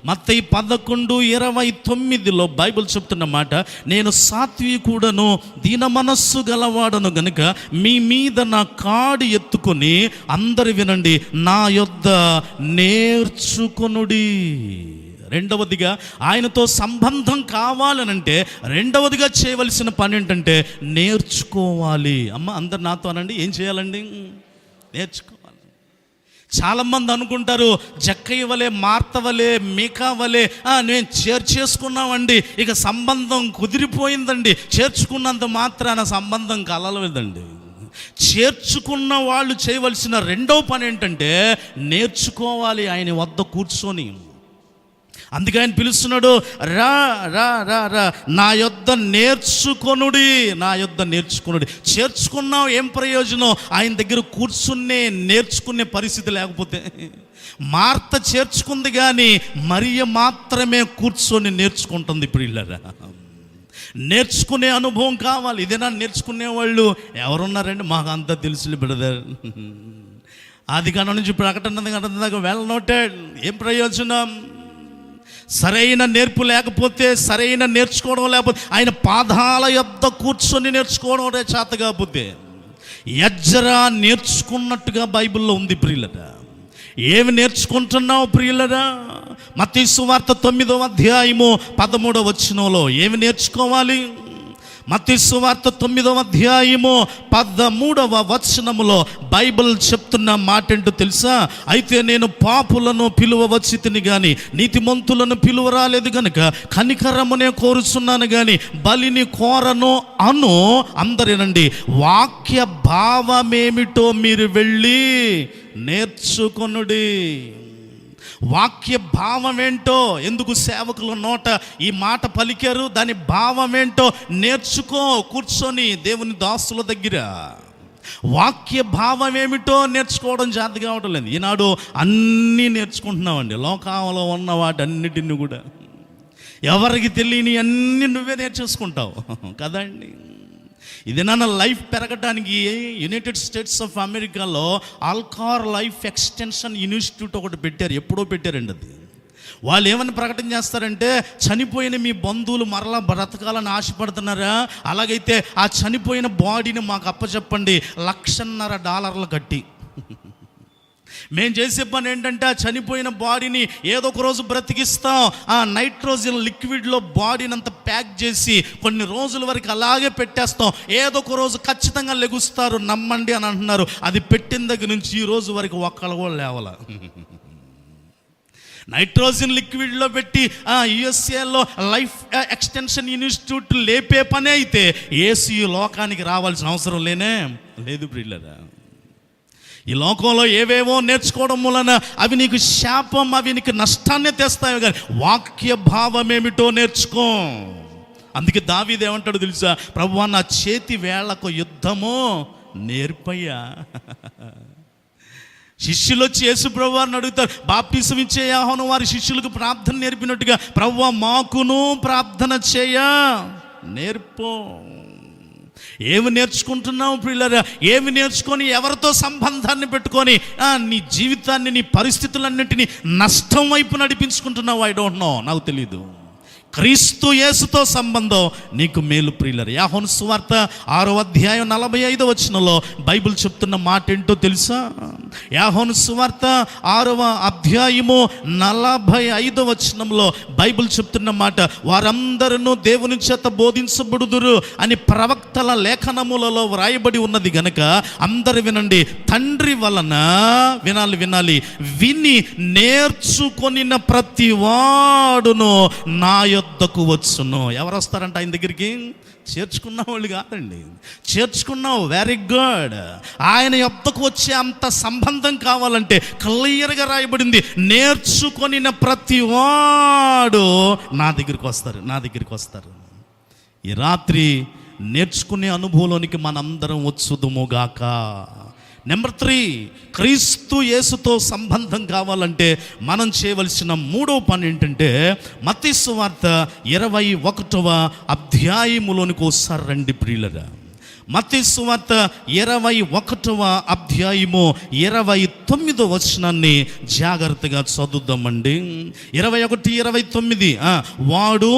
మత్తయి 11:29లో బైబిల్ చెప్తున్న మాట, నేను సాత్వికుడను దీన మనస్సు గలవాడను గనుక మీ మీద నా కాడి ఎత్తుకొని అందరు వినండి, నా యొద్ద నేర్చుకొనుడి. రెండవదిగా ఆయనతో సంబంధం కావాలనంటే రెండవదిగా చేయవలసిన పని ఏంటంటే నేర్చుకోవాలి. అమ్మ అందరు నాతో అనండి, ఏం చేయాలండి? నేర్చుకోవాలి. చాలామంది అనుకుంటారు జక్కయ్య వలె, మార్త వలె, మీకా వలె నేను చేర్చేసుకున్నామండి, ఇక సంబంధం కుదిరిపోయిందండి, చేర్చుకున్నంత మాత్రాన సంబంధం కలలేదండి. చేర్చుకున్న వాళ్ళు చేయవలసిన రెండవ పని ఏంటంటే నేర్చుకోవాలి ఆయన వద్ద కూర్చొని. అందుకే ఆయన పిలుస్తున్నాడు, రా రా రా రా నా యొద్ద నేర్చుకొనుడి, నా యొద్ద నేర్చుకొనుడి. చేర్చుకున్నావు ఏం ప్రయోజనం? ఆయన దగ్గర కూర్చునే నేర్చుకునే పరిస్థితి లేకపోతే. మార్త చేర్చుకుంది కానీ మరియ మాత్రమే కూర్చొని నేర్చుకుంటుంది ప్రియులరా. నేర్చుకునే అనుభవం కావాలి. ఇదేనా నేర్చుకునేవాళ్ళు ఎవరున్నారండి? మాకు అంతా తెలుసులే బ్రదర్. ఆదికాండం నుంచి ప్రకటన దాకా వెళ్ళనోటెడ్, ఏం ప్రయోజనం? సరైన నేర్పు లేకపోతే, సరైన నేర్చుకోవడం లేకపోతే, ఆయన పాదాల యొద్ద కూర్చొని నేర్చుకోవడం చేత కాకపోతే, ఎజ్రా నేర్చుకున్నట్టుగా బైబిల్లో ఉంది ప్రియులరా. ఏమి నేర్చుకుంటున్నావు ప్రియులరా? మత్తయి సువార్త 9వ అధ్యాయము 13వ వచనంలో ఏమి నేర్చుకోవాలి? మత్తయి సువార్త 9వ అధ్యాయము 13వ వచనములో బైబిల్ చెప్తున్న మాట ఏంటో తెలుసా? అయితే నేను పాపులను పిలువ వచ్చితిని కానీ నీతిమంతులను పిలువ రాలేదు గనుక కనికరమునే కోరుచున్నాను కానీ బలిని కోరను అను. అందరేనండి, వాక్య భావమేమిటో మీరు వెళ్ళి నేర్చుకొనుడి. వాక్య భావం ఏంటో, ఎందుకు సేవకుల నోట ఈ మాట పలికారు, దాని భావం ఏంటో నేర్చుకో కూర్చొని దేవుని దాసుల దగ్గర. వాక్య భావం ఏమిటో నేర్చుకోవడం చేత కావడం లేదు. ఈనాడు అన్నీ నేర్చుకుంటున్నామండి, లోకంలో ఉన్న వాటన్నిటిని కూడా. ఎవరికి తెలియని అన్నీ నువ్వే నేర్చేసుకుంటావు కదండి. ఇది నాన్న లైఫ్ పెరగడానికి యునైటెడ్ స్టేట్స్ ఆఫ్ అమెరికాలో ఆల్కార్ లైఫ్ ఎక్స్టెన్షన్ ఇన్స్టిట్యూట్ ఒకటి పెట్టారు. ఎప్పుడో పెట్టారండి అది. వాళ్ళు ఏమని ప్రకటన చేస్తారంటే, చనిపోయిన మీ బంధువులు మరలా బ్రతకాలని ఆశపడుతున్నారా? అలాగైతే ఆ చనిపోయిన బాడీని మాకు అప్పచెప్పండి, $1,50,000 కట్టి. మేము చేసే పని ఏంటంటే, ఆ చనిపోయిన బాడీని ఏదో ఒక రోజు బ్రతికిస్తాం. ఆ నైట్రోజన్ లిక్విడ్లో బాడీని అంతా ప్యాక్ చేసి కొన్ని రోజుల వరకు అలాగే పెట్టేస్తాం. ఏదో ఒక రోజు ఖచ్చితంగా లెగుస్తారు, నమ్మండి అని అంటున్నారు. అది పెట్టిన దగ్గర నుంచి ఈ రోజు వరకు ఒక్కళ్ళు కూడా లేవాల. నైట్రోజన్ లిక్విడ్లో పెట్టి యుఎస్ఏలో లైఫ్ ఎక్స్టెన్షన్ ఇన్స్టిట్యూట్ లేపే పని అయితే ఏసీ లోకానికి రావాల్సిన అవసరం లేదు ప్రియులారా. ఈ లోకంలో ఏవేవో నేర్చుకోవడం వలన అవి నీకు శాపం, అవి నీకు నష్టాన్ని తెస్తాయి. కానీ వాక్య భావం ఏమిటో నేర్చుకో. అందుకే దావీదు ఏమంటాడు తెలుసా? ప్రభువా, నా చేతి వేళ్లకు యుద్ధము నేర్పయ్యా. శిష్యులు వచ్చి యేసు ప్రభువారిని అడుగుతారు, బాప్టిజం ఇచ్చే యోహాను వారి శిష్యులకు ప్రార్థన నేర్పినట్టుగా ప్రభువా మాకును ప్రార్థన చేయ నేర్పో. ఏమి నేర్చుకుంటున్నావు ప్రియులారా? ఏమి నేర్చుకొని ఎవరితో సంబంధాన్ని పెట్టుకొని నీ జీవితాన్ని, నీ పరిస్థితులన్నింటినీ నష్టం వైపు నడిపించుకుంటున్నావు? ఐ డోంట్ నో, నాకు తెలీదు. క్రీస్తు యేసుతో సంబంధం నీకు మేలు ప్రియులారా. యోహాను సువార్త 6వ అధ్యాయం 45వ వచనంలో బైబిల్ చెప్తున్న మాట ఏంటో తెలుసా? యోహాను సువార్త 6వ అధ్యాయము 45వ వచనంలో బైబిల్ చెప్తున్న మాట, వారందరూ దేవుని చేత బోధించబడుదురు అని ప్రవక్తల లేఖనములలో వ్రాయబడి ఉన్నది గనక అందరు వినండి. తండ్రి వలన వినాలి విని నేర్చుకొనిన ప్రతి వాడును నా యొద్దకు వచ్చును. ఎవరు వస్తారంట ఆయన దగ్గరికి? చేర్చుకున్న వాళ్ళు కాదండి, చేర్చుకున్నావు, వెరీ గుడ్. ఆయన యొద్దకు వచ్చే అంత సంబంధం కావాలంటే క్లియర్గా రాయబడింది, నేర్చుకొనిన ప్రతి వాడు నా దగ్గరికి వస్తారు. ఈ రాత్రి నేర్చుకునే అనుభవంలోనికి మనందరం వచ్చుదుముగాక. నెంబర్ 3, క్రీస్తు యేసుతో సంబంధం కావాలంటే మనం చేయవలసిన 3వ పని ఏంటంటే, మత్తయి సువార్త 21వ అధ్యాయములోనికి ఒకసారి రండి ప్రియులరా. మత్తయి సువార్త 21వ అధ్యాయము 29వ వచనాన్ని జాగ్రత్తగా చదువుదామండి. 21:29 వాడు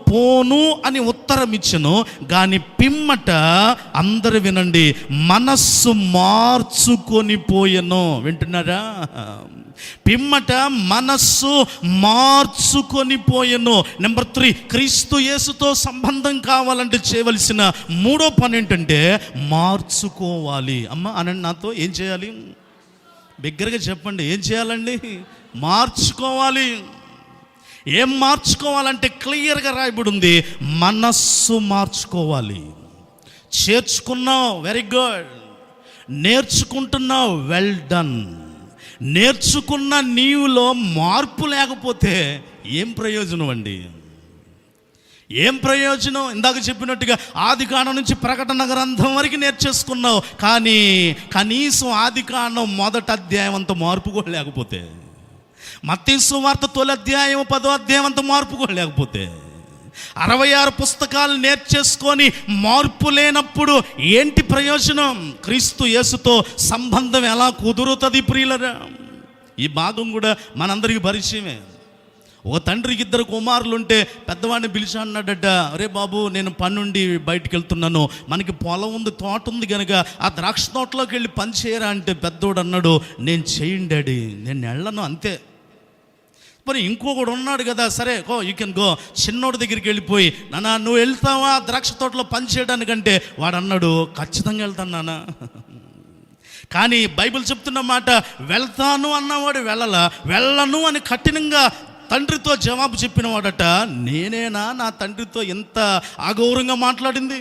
పోను అని ఉత్తరం ఇచ్చెను, గాని పిమ్మట అందరు వినండి, మనస్సు మార్చుకొని పోయెను. వింటున్నారా? పిమ్మట మనస్సు మార్చుకొని పోయెను. నెంబర్ 3, క్రీస్తు యేసుతో సంబంధం కావాలంటే చేయవలసిన 3వ పని ఏంటంటే మార్చుకోవాలి. అమ్మ అనండి నాతో, ఏం చేయాలి? బిగ్గరగా చెప్పండి, ఏం చేయాలండి? మార్చుకోవాలి. ఏం మార్చుకోవాలంటే క్లియర్గా రాయబడి ఉంది, మనస్సు మార్చుకోవాలి. చేర్చుకున్నావు, వెరీ గుడ్. నేర్చుకుంటున్నావు, వెల్ డన్. నేర్చుకున్న నీవులో మార్పు లేకపోతే ఏం ప్రయోజనం అండి? ఏం ప్రయోజనం? ఇందాక చెప్పినట్టుగా ఆదికాండం నుంచి ప్రకటన గ్రంథం వరకు నేర్చేసుకున్నావు, కానీ కనీసం ఆదికాండం 1వ అధ్యాయం అంత మార్పు కూడా లేకపోతే, మత్తయి సువార్త 1వ అధ్యాయం 10వ అధ్యాయం అంత మార్పు కూడా లేకపోతే, 66 పుస్తకాలు నేర్చేసుకొని మార్పు లేనప్పుడు ఏంటి ప్రయోజనం? క్రీస్తు యేసుతో సంబంధం ఎలా కుదురుతుంది ప్రియులరా? ఈ భాగం కూడా మనందరికీ పరిచయమే. ఒక తండ్రికి 2 కుమారులు ఉంటే పెద్దవాడిని పిలిచి అన్నాడట, అరే బాబు, నేను పని నుండి బయటికి వెళ్తున్నాను, మనకి పొలం ఉంది, తోట ఉంది కనుక ఆ ద్రాక్ష తోటలోకి వెళ్ళి పని చేయరా అంటే పెద్దోడు అన్నాడు, నేను చేయండి డాడీ, నేను వెళ్ళను అంతే. మరి ఇంకొకడు ఉన్నాడు కదా, సరే యూ కెన్ గో. చిన్నోడి దగ్గరికి వెళ్ళిపోయి, నాన్న నువ్వు వెళ్తావా ద్రాక్ష తోటలో పని చేయడానికంటే వాడు అన్నాడు, ఖచ్చితంగా వెళ్తాను నాన్న. కానీ బైబిల్ చెప్తున్న మాట, వెళ్తాను అన్నవాడు వెళ్ళను అని కఠినంగా తండ్రితో జవాబు చెప్పిన వాడట. నేనేనా నా తండ్రితో ఎంత అగౌరవంగా మాట్లాడింది?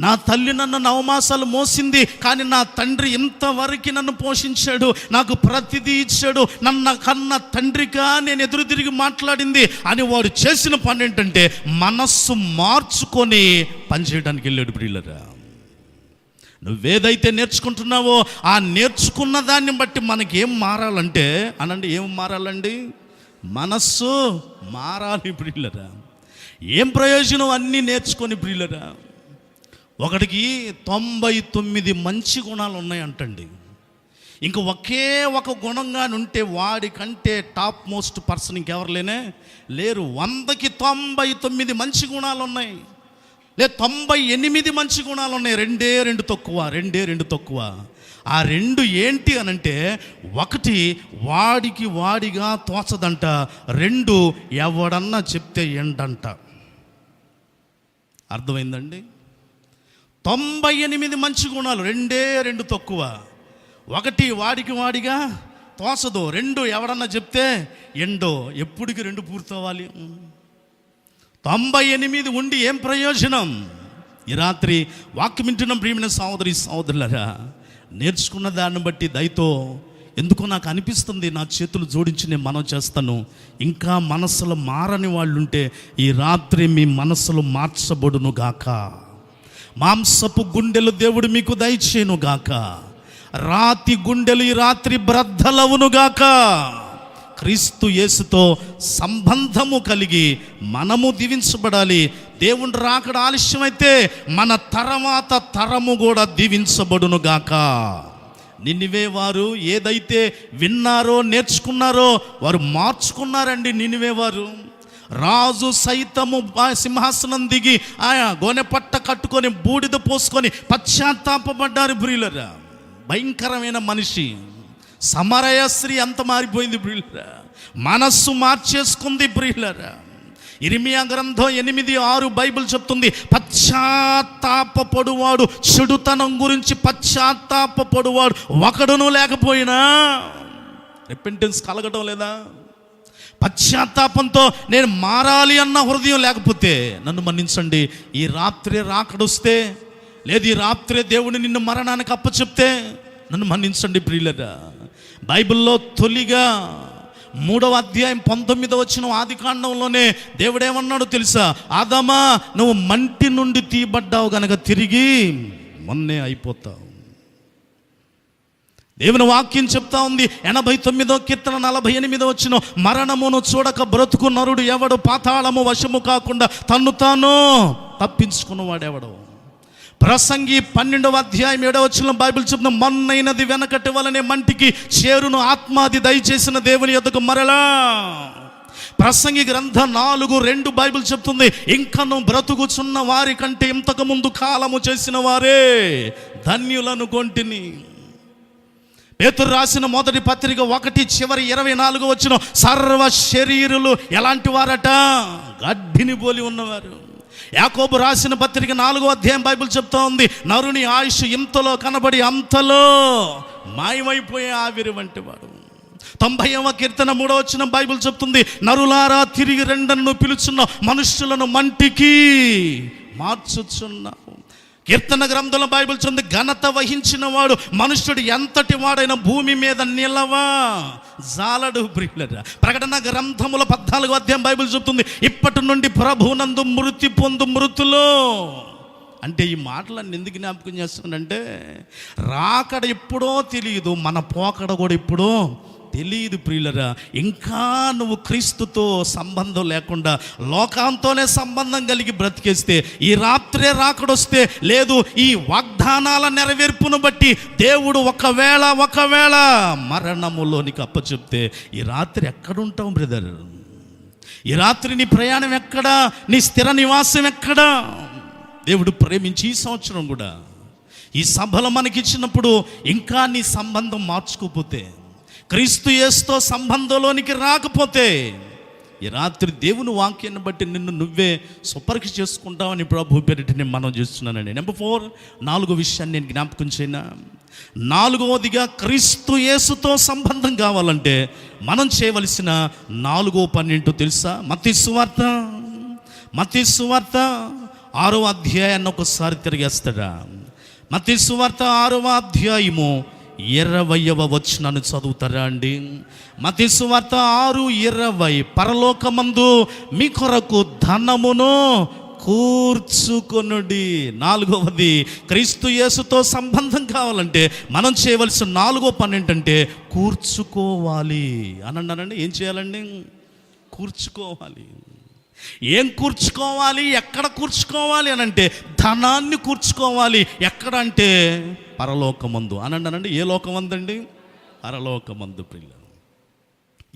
నా తల్లి నన్ను 9 మాసాలు మోసింది, కానీ నా తండ్రి ఇంతవరకు నన్ను పోషించాడు, నాకు ప్రతిదీ ఇచ్చాడు, నన్ను కన్న తండ్రిగా నేను ఎదురు తిరిగి మాట్లాడింది అని వాడు చేసిన పని ఏంటంటే మనస్సు మార్చుకొని పనిచేయడానికి వెళ్ళాడు ప్రియులరా. నువ్వేదైతే నేర్చుకుంటున్నావో ఆ నేర్చుకున్న దాన్ని బట్టి మనకేం మారాలంటే అనండి, ఏం మారాలండి? మనస్సు మారాలి ప్రియులరా. ఏం ప్రయోజనం అన్నీ నేర్చుకొని ప్రియులరా? ఒకడికి 99 మంచి గుణాలు ఉన్నాయంటండి. ఇంక ఒకే ఒక గుణంగా ఉంటే వాడికంటే టాప్ మోస్ట్ పర్సన్ ఇంకెవరు లేరు. 100కి 99 మంచి గుణాలు ఉన్నాయి, 98 మంచి గుణాలు ఉన్నాయి. రెండే రెండు తక్కువ. ఆ రెండు ఏంటి అనంటే, ఒకటి వాడిగా తోచదంట, 2 ఎవడన్నా చెప్తే ఎండంట. అర్థమైందండి? 98 మంచి గుణాలు, రెండే 2 తక్కువ. ఒకటి వాడిగా తోచదు, 2 ఎవడన్నా చెప్తే ఎండో. ఎప్పటికి 2 పూర్తవ్వాలి? 98 ఉండి ఏం ప్రయోజనం? ఈ రాత్రి వాక్యం వింటున్న ప్రియమైన సహోదరులారా, నేర్చుకున్న దాన్ని బట్టి దయతో ఎందుకో నాకు అనిపిస్తుంది, నా చేతులు జోడించి నేను మనవి చేస్తాను, ఇంకా మనసులు మారని వాళ్ళు ఉంటే ఈ రాత్రి మీ మనసులు మార్చబడును గాక. మాంసపు గుండెలు దేవుడు మీకు దయచేయును గాక. రాతి గుండెలు ఈ రాత్రి బ్రద్దలవును గాక. క్రీస్తు యేసుతో సంబంధము కలిగి మనము దీవించబడాలి. దేవుని రాకడ ఆలస్యమైతే మన తర్వాత తరము కూడా దీవించబడును గాక. నినివే వారు ఏదైతే విన్నారో నేర్చుకున్నారో వారు మార్చుకున్నారండి. నినివే వారు రాజు సైతము సింహాసనం దిగి ఆయా గోనెపట్ట కట్టుకొని బూడిద పోసుకొని పశ్చాత్తాపడ్డారు ప్రియులరా. భయంకరమైన మనిషి సమరయ స్త్రీ అంత మారిపోయింది ప్రియులరా, మనస్సు మార్చేసుకుంది ప్రియులరా. ఇర్మియా గ్రంథం 8:6 బైబిల్ చెప్తుంది, పశ్చాత్తాపపడువాడు, చెడుతనం గురించి పశ్చాత్తాపపడువాడు ఒకడును లేకపోయినా. రిపెంటెన్స్ కలగటం లేదా? పశ్చాత్తాపంతో నేను మారాలి అన్న హృదయం లేకపోతే, నన్ను మన్నించండి, ఈ రాత్రి రాకడొస్తే, లేదు ఈ రాత్రే దేవుడు నిన్ను మరణానికి అప్పచెప్తే, నన్ను మన్నించండి ప్రియులరా. బైబిల్లో తొలిగా 3వ అధ్యాయం 19వ వచనం ఆదికాండంలోనే దేవుడేమన్నాడు తెలుసా? ఆదామా, నువ్వు మంటి నుండి తీయబడ్డావు గనక తిరిగి మొన్నే అయిపోతావు. దేవుని వాక్యం చెప్తా ఉంది 89వ కీర్తన 48వ వచనం, మరణమును చూడక బ్రతుకు నరుడు ఎవడు, పాతాళము వశము కాకుండా తన్ను తాను తప్పించుకున్నవాడెవడు. ప్రసంగి 12వ అధ్యాయం 7వ వచనం బైబిల్ చెప్తున్న, మన్నైనది వెనకటి వలనే మంటికి చేరును, ఆత్మాది దయచేసిన దేవుని యొద్దకు మరలా. ప్రసంగి గ్రంథం 4:2 బైబిల్ చెప్తుంది, ఇంకను బ్రతుకుచున్న వారి కంటే ఇంతకు ముందు కాలము చేసిన వారే ధన్యులను కొంటిని. పేతురు రాసిన మొదటి పత్రిక 1:24 వచ్చిన, సర్వ శరీరులు ఎలాంటి వారట? గడ్డిని పోలి ఉన్నవారు. యాకోబు రాసిన పత్రిక 4వ అధ్యాయం బైబిల్ చెప్తా ఉంది, నరుని ఆయుష్ ఇంతలో కనబడి అంతలో మాయమైపోయే ఆవిరి వంటి వాడు. 90వ కీర్తన 3వ వచనం బైబిల్ చెప్తుంది, నరులారా తిరిగి రెండను పిలుచున్న మనుష్యులను మంటికి మార్చుచున్నావు. కీర్తన గ్రంథంలో బైబిల్ చెప్తుంది, ఘనత వహించిన వాడు మనుష్యుడు ఎంతటి వాడైనా భూమి మీద నిలవా జాలడు ప్రియులరా. ప్రకటన గ్రంథముల 14వ అధ్యాయం బైబిల్ చెప్తుంది, ఇప్పటి నుండి ప్రభువునందు మృతి పొందు మృతులు. అంటే ఈ మాటలన్నీ ఎందుకు జ్ఞాపకం చేస్తున్నానంటే, రాకడ ఎప్పుడో తెలియదు, మన పోకడ కూడా ఎప్పుడో తెలియదు ప్రియులరా. ఇంకా నువ్వు క్రీస్తుతో సంబంధం లేకుండా లోకంతోనే సంబంధం కలిగి బ్రతికేస్తే, ఈ రాత్రే రాకడొస్తే, లేదు ఈ వాగ్దానాల నెరవేర్పును బట్టి దేవుడు ఒకవేళ మరణములోనికి అప్పచెప్తే, ఈ రాత్రి ఎక్కడుంటావు బ్రదర్? ఈ రాత్రి నీ ప్రయాణం ఎక్కడా? నీ స్థిర నివాసం ఎక్కడా? దేవుడు ప్రేమించి ఈ సంవత్సరం కూడా ఈ సభలో మనకిచ్చినప్పుడు ఇంకా నీ సంబంధం మార్చుకోపోతే, క్రీస్తు యేసుతో సంబంధంలోనికి రాకపోతే, ఈ రాత్రి దేవుని వాక్యాన్ని బట్టి నిన్ను నువ్వే సుపరీక్ష చేసుకుంటావని ప్రభు పేరిట నేను మనం చేస్తున్నానండి. నెంబర్ 4, 4 విషయాన్ని నేను జ్ఞాపకం చేయనా. 4వదిగా క్రీస్తు యేసుతో సంబంధం కావాలంటే మనం చేయవలసిన 4వ పని ఏంటో తెలుసా? మత్తయి సువార్త 6వ అధ్యాయాన్ని ఒకసారి తిరిగేస్తాడా? మత్తయి సువార్త 6వ అధ్యాయము 20వ వచనాన్ని చదువుతారా అండి? మత్తయి సువార్త 6:20, పరలోకమందు మీ కొరకు ధనమును కూర్చుకొనుడి. 4వది, క్రీస్తు యేసుతో సంబంధం కావాలంటే మనం చేయవలసిన 4వ పని ఏంటంటే కూర్చుకోవాలి. అనండి, ఏం చేయాలండి? కూర్చుకోవాలి. ఏం కూర్చుకోవాలి? ఎక్కడ కూర్చుకోవాలి అనంటే ధనాన్ని కూర్చుకోవాలి. ఎక్కడ అంటే పరలోకమందు. అనండి, ఏ లోకమందండి? పరలోకమందు. ప్రియులు,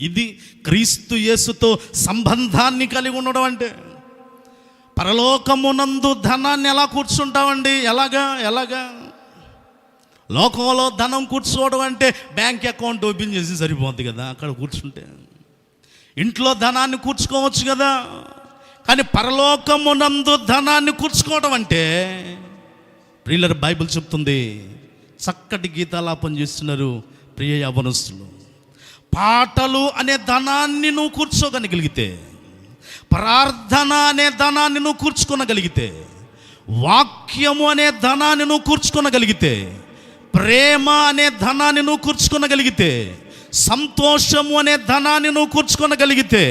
ఇది క్రీస్తు యేసుతో సంబంధాన్ని కలిగి ఉండడం అంటే. పరలోకమునందు ధనాన్ని ఎలా కూర్చుంటామండి? ఎలాగా? లోకంలో ధనం కూర్చోవడం అంటే బ్యాంక్ అకౌంట్ ఓపెన్ చేసి సరిపోద్ది కదా, అక్కడ కూర్చుంటే. ఇంట్లో ధనాన్ని కూర్చుకోవచ్చు కదా, కానీ పరలోకమునందు ధనాన్ని కూర్చుకోవడం అంటే ప్రియులారా, బైబిల్ చెప్తుంది. చక్కటి గీతాలాపన చేస్తున్నారు ప్రియ యవ్వనస్తులు. పాటలు అనే ధనాన్ని నువ్వు కూర్చోగలిగితే, ప్రార్థన అనే ధనాన్ని నువ్వు కూర్చుకోగలిగితే, వాక్యము అనే ధనాన్ని నువ్వు కూర్చుకోగలిగితే, ప్రేమ అనే ధనాన్ని నువ్వు కూర్చుకోగలిగితే, సంతోషము అనే ధనాన్ని నువ్వు కూర్చుకోగలిగితే,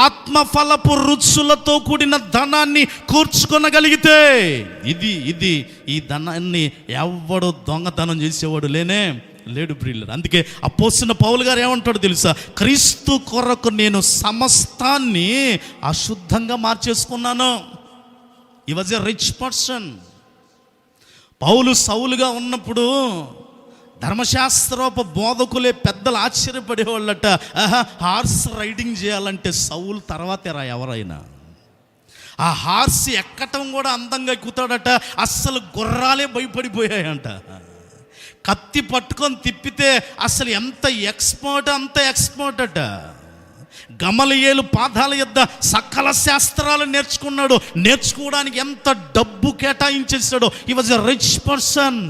ఆత్మఫలపు రుచులతో కూడిన ధనాన్ని కూర్చుకోగలిగితే, ఇది ఈ ధనాన్ని ఎవడు దొంగతనం చేసేవాడు లేడు ప్రియులారా. అందుకే అపోస్తలుడైన పౌలు గారు ఏమంటాడు తెలుసా? క్రీస్తు కొరకు నేను సమస్తాన్ని అశుద్ధంగా మార్చేసుకున్నాను. ఈ వాజ్ ఎ రిచ్ పర్సన్. పౌలు సౌలుగా ఉన్నప్పుడు ధర్మశాస్త్రోప బోధకులే పెద్దలు ఆశ్చర్యపడేవాళ్ళట. హార్స్ రైడింగ్ చేయాలంటే సౌలు తర్వాతే ఎవరైనా. ఆ హార్స్ ఎక్కటం కూడా అందంగా ఎక్కుతాడట. అస్సలు గుర్రాలే భయపడిపోయాయంట. కత్తి పట్టుకొని తిప్పితే అసలు ఎంత ఎక్స్పర్ట్ అట. గమలియేలు పాదాల యొద్ద సకల శాస్త్రాలు నేర్చుకోవడానికి ఎంత డబ్బు కేటాయించేసాడో. He was a rich person.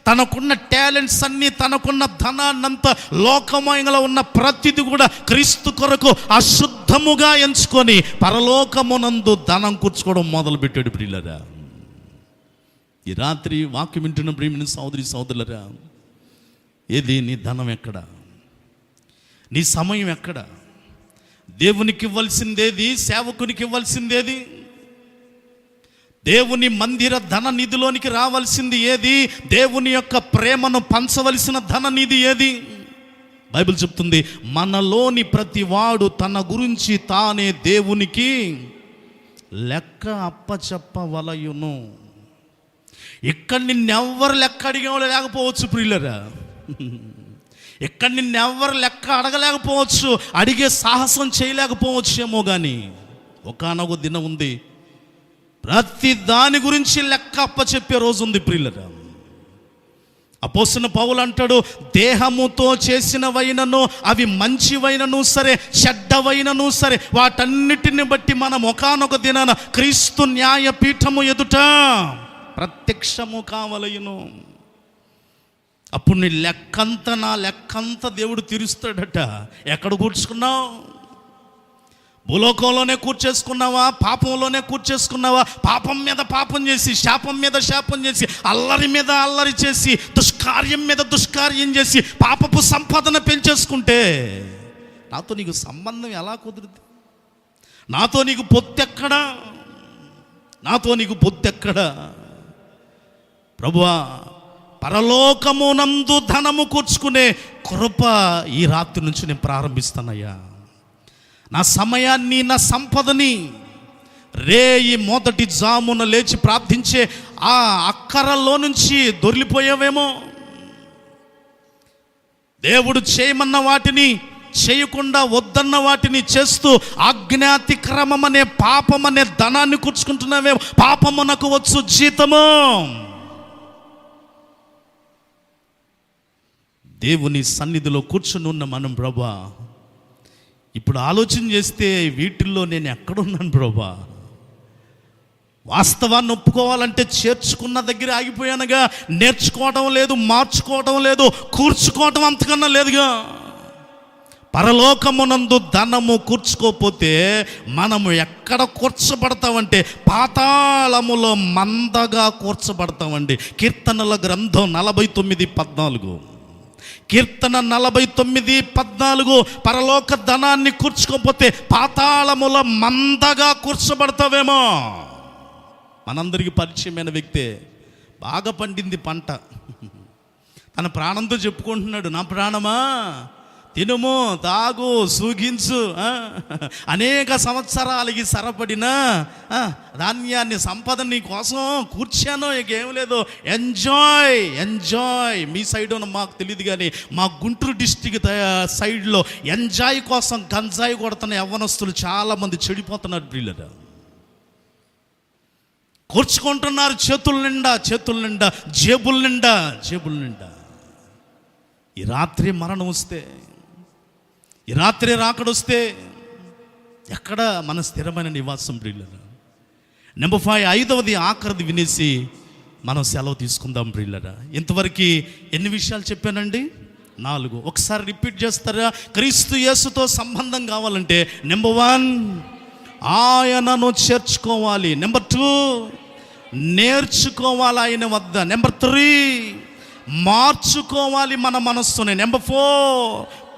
తనకున్న టాలెంట్స్ అన్నీ, తనకున్న ధనాన్నంతా, లోకమయంలో ఉన్న ప్రతిది కూడా క్రీస్తు కొరకు అశుద్ధముగా ఎంచుకొని పరలోకమునందు ధనం కూర్చుకోవడం మొదలుపెట్టాడు. ప్రియులారా, ఈ రాత్రి వాక్యం వింటున్న ప్రియమైన సోదరులారా, ఏది నీ ధనం ఎక్కడ? నీ సమయం ఎక్కడ? దేవునికి ఇవ్వాల్సిందేది? సేవకునికి ఇవ్వాల్సిందేది? దేవుని మందిర ధన నిధిలోనికి రావాల్సింది ఏది? దేవుని యొక్క ప్రేమను పంచవలసిన ధన నిధి ఏది? బైబిల్ చెప్తుంది, మనలోని ప్రతి వాడు తన గురించి తానే దేవునికి లెక్క అప్పచెప్పవలయును. ఇక్కడ నిన్నెవ్వరు లెక్క అడిగేవాళ్ళు లేకపోవచ్చు ప్రియులరా. ఇక్కడ నిన్నెవ్వరు లెక్క అడగలేకపోవచ్చు, అడిగే సాహసం చేయలేకపోవచ్చేమో. కానీ ఒకానొక దినం ఉంది, ప్రతి దాని గురించి లెక్క అప్పచెప్పే రోజు ఉంది ప్రియులరా. అపోస్తలుడైన పౌలు అంటాడు, దేహముతో చేసినవైనను అవి మంచివైనను సరే, చెడ్డవైనను సరే, వాటన్నిటిని బట్టి మనం ఒకానొక దినాన క్రీస్తు న్యాయపీఠము ఎదుట ప్రత్యక్షము కావలయును. అప్పుడు నీ లెక్కంతా, నా లెక్కంతా దేవుడు తీరుస్తాడట. ఎక్కడ కూర్చుకున్నావు? భూలోకంలోనే కూర్చేసుకున్నావా? పాపంలోనే కూర్చేసుకున్నావా? పాపం మీద పాపం చేసి, శాపం మీద శాపం చేసి, అల్లరి మీద అల్లరి చేసి, దుష్కార్యం మీద దుష్కార్యం చేసి, పాపపు సంపాదన పెంచేసుకుంటే నాతో నీకు సంబంధం ఎలా కుదురుద్ది? నాతో నీకు పొత్తెక్కడా? ప్రభువా, పరలోకమునందు ధనము కూర్చుకునే కృప ఈ రాత్రి నుంచి నేను ప్రారంభిస్తానయ్యా. నా సమయాన్ని, నా సంపదని రేయి మొదటి జామున లేచి ప్రార్థించే ఆ అక్కరలో నుంచి దొరికిపోయావేమో. దేవుడు చేయమన్న వాటిని చేయకుండా, వద్దన్న వాటిని చేస్తూ అజ్ఞాతిక్రమం అనే పాపం అనే ధనాన్ని కూర్చుకుంటున్నావేమో. పాపమునకు వచ్చు జీతము. దేవుని సన్నిధిలో కూర్చుని ఉన్న మనం ప్రభువా, ఇప్పుడు ఆలోచన చేస్తే వీటిల్లో నేను ఎక్కడున్నాను ప్రభువా? వాస్తవాన్ని ఒప్పుకోవాలంటే చేర్చుకున్న దగ్గర ఆగిపోయానుగా. నేర్చుకోవడం లేదు, మార్చుకోవడం లేదు, కూర్చుకోవడం అంతకన్నా లేదుగా. పరలోకమునందు ధనము కూర్చుకోకపోతే మనము ఎక్కడ కూర్చబడతామంటే పాతాళములో మందగా కూర్చబడతామండి. కీర్తనల గ్రంథం 49:14. కీర్తన 49:14 పరలోక ధనాన్ని కూర్చుకోకపోతే పాతాళముల మందగా కూర్చోబడతావేమో. మనందరికీ పరిచయమైన వ్యక్తే, బాగా పండింది పంట. తన ప్రాణంతో చెప్పుకుంటున్నాడు, నా ప్రాణమా తినుము, తాగు, సూగించు, అనేక సంవత్సరాలకి సరపడిన ధాన్యాన్ని, సంపద నీ కోసం కూర్చాను, ఇంకేం లేదు, ఎంజాయ్ ఎంజాయ్. మీ సైడ్ మాకు తెలియదు కానీ మా గుంటూరు డిస్టిక్ సైడ్లో ఎంజాయ్ కోసం గంజాయి కొడుతున్న యవ్వనస్తులు చాలామంది చెడిపోతున్నారు. ప్రియులరా, కూర్చుకుంటున్నారు చేతుల నిండా, జేబుల నిండా. ఈ రాత్రి మరణం వస్తే, ఈ రాత్రి రాకడొస్తే ఎక్కడ మన స్థిరమైన నివాసం? ప్రియులరా, నెంబర్ 5, 5వది ఆఖరిది వినేసి మనం సెలవు తీసుకుందాం. ప్రియులరా, ఇంతవరకు ఎన్ని విషయాలు చెప్పానండి? 4. ఒకసారి రిపీట్ చేస్తారా? క్రీస్తు యేసుతో సంబంధం కావాలంటే నెంబర్ 1 ఆయనను చేర్చుకోవాలి. నెంబర్ 2 నేర్చుకోవాలి ఆయన వద్ద. నెంబర్ 3 మార్చుకోవాలి మన మనస్సుని. నెంబర్ 4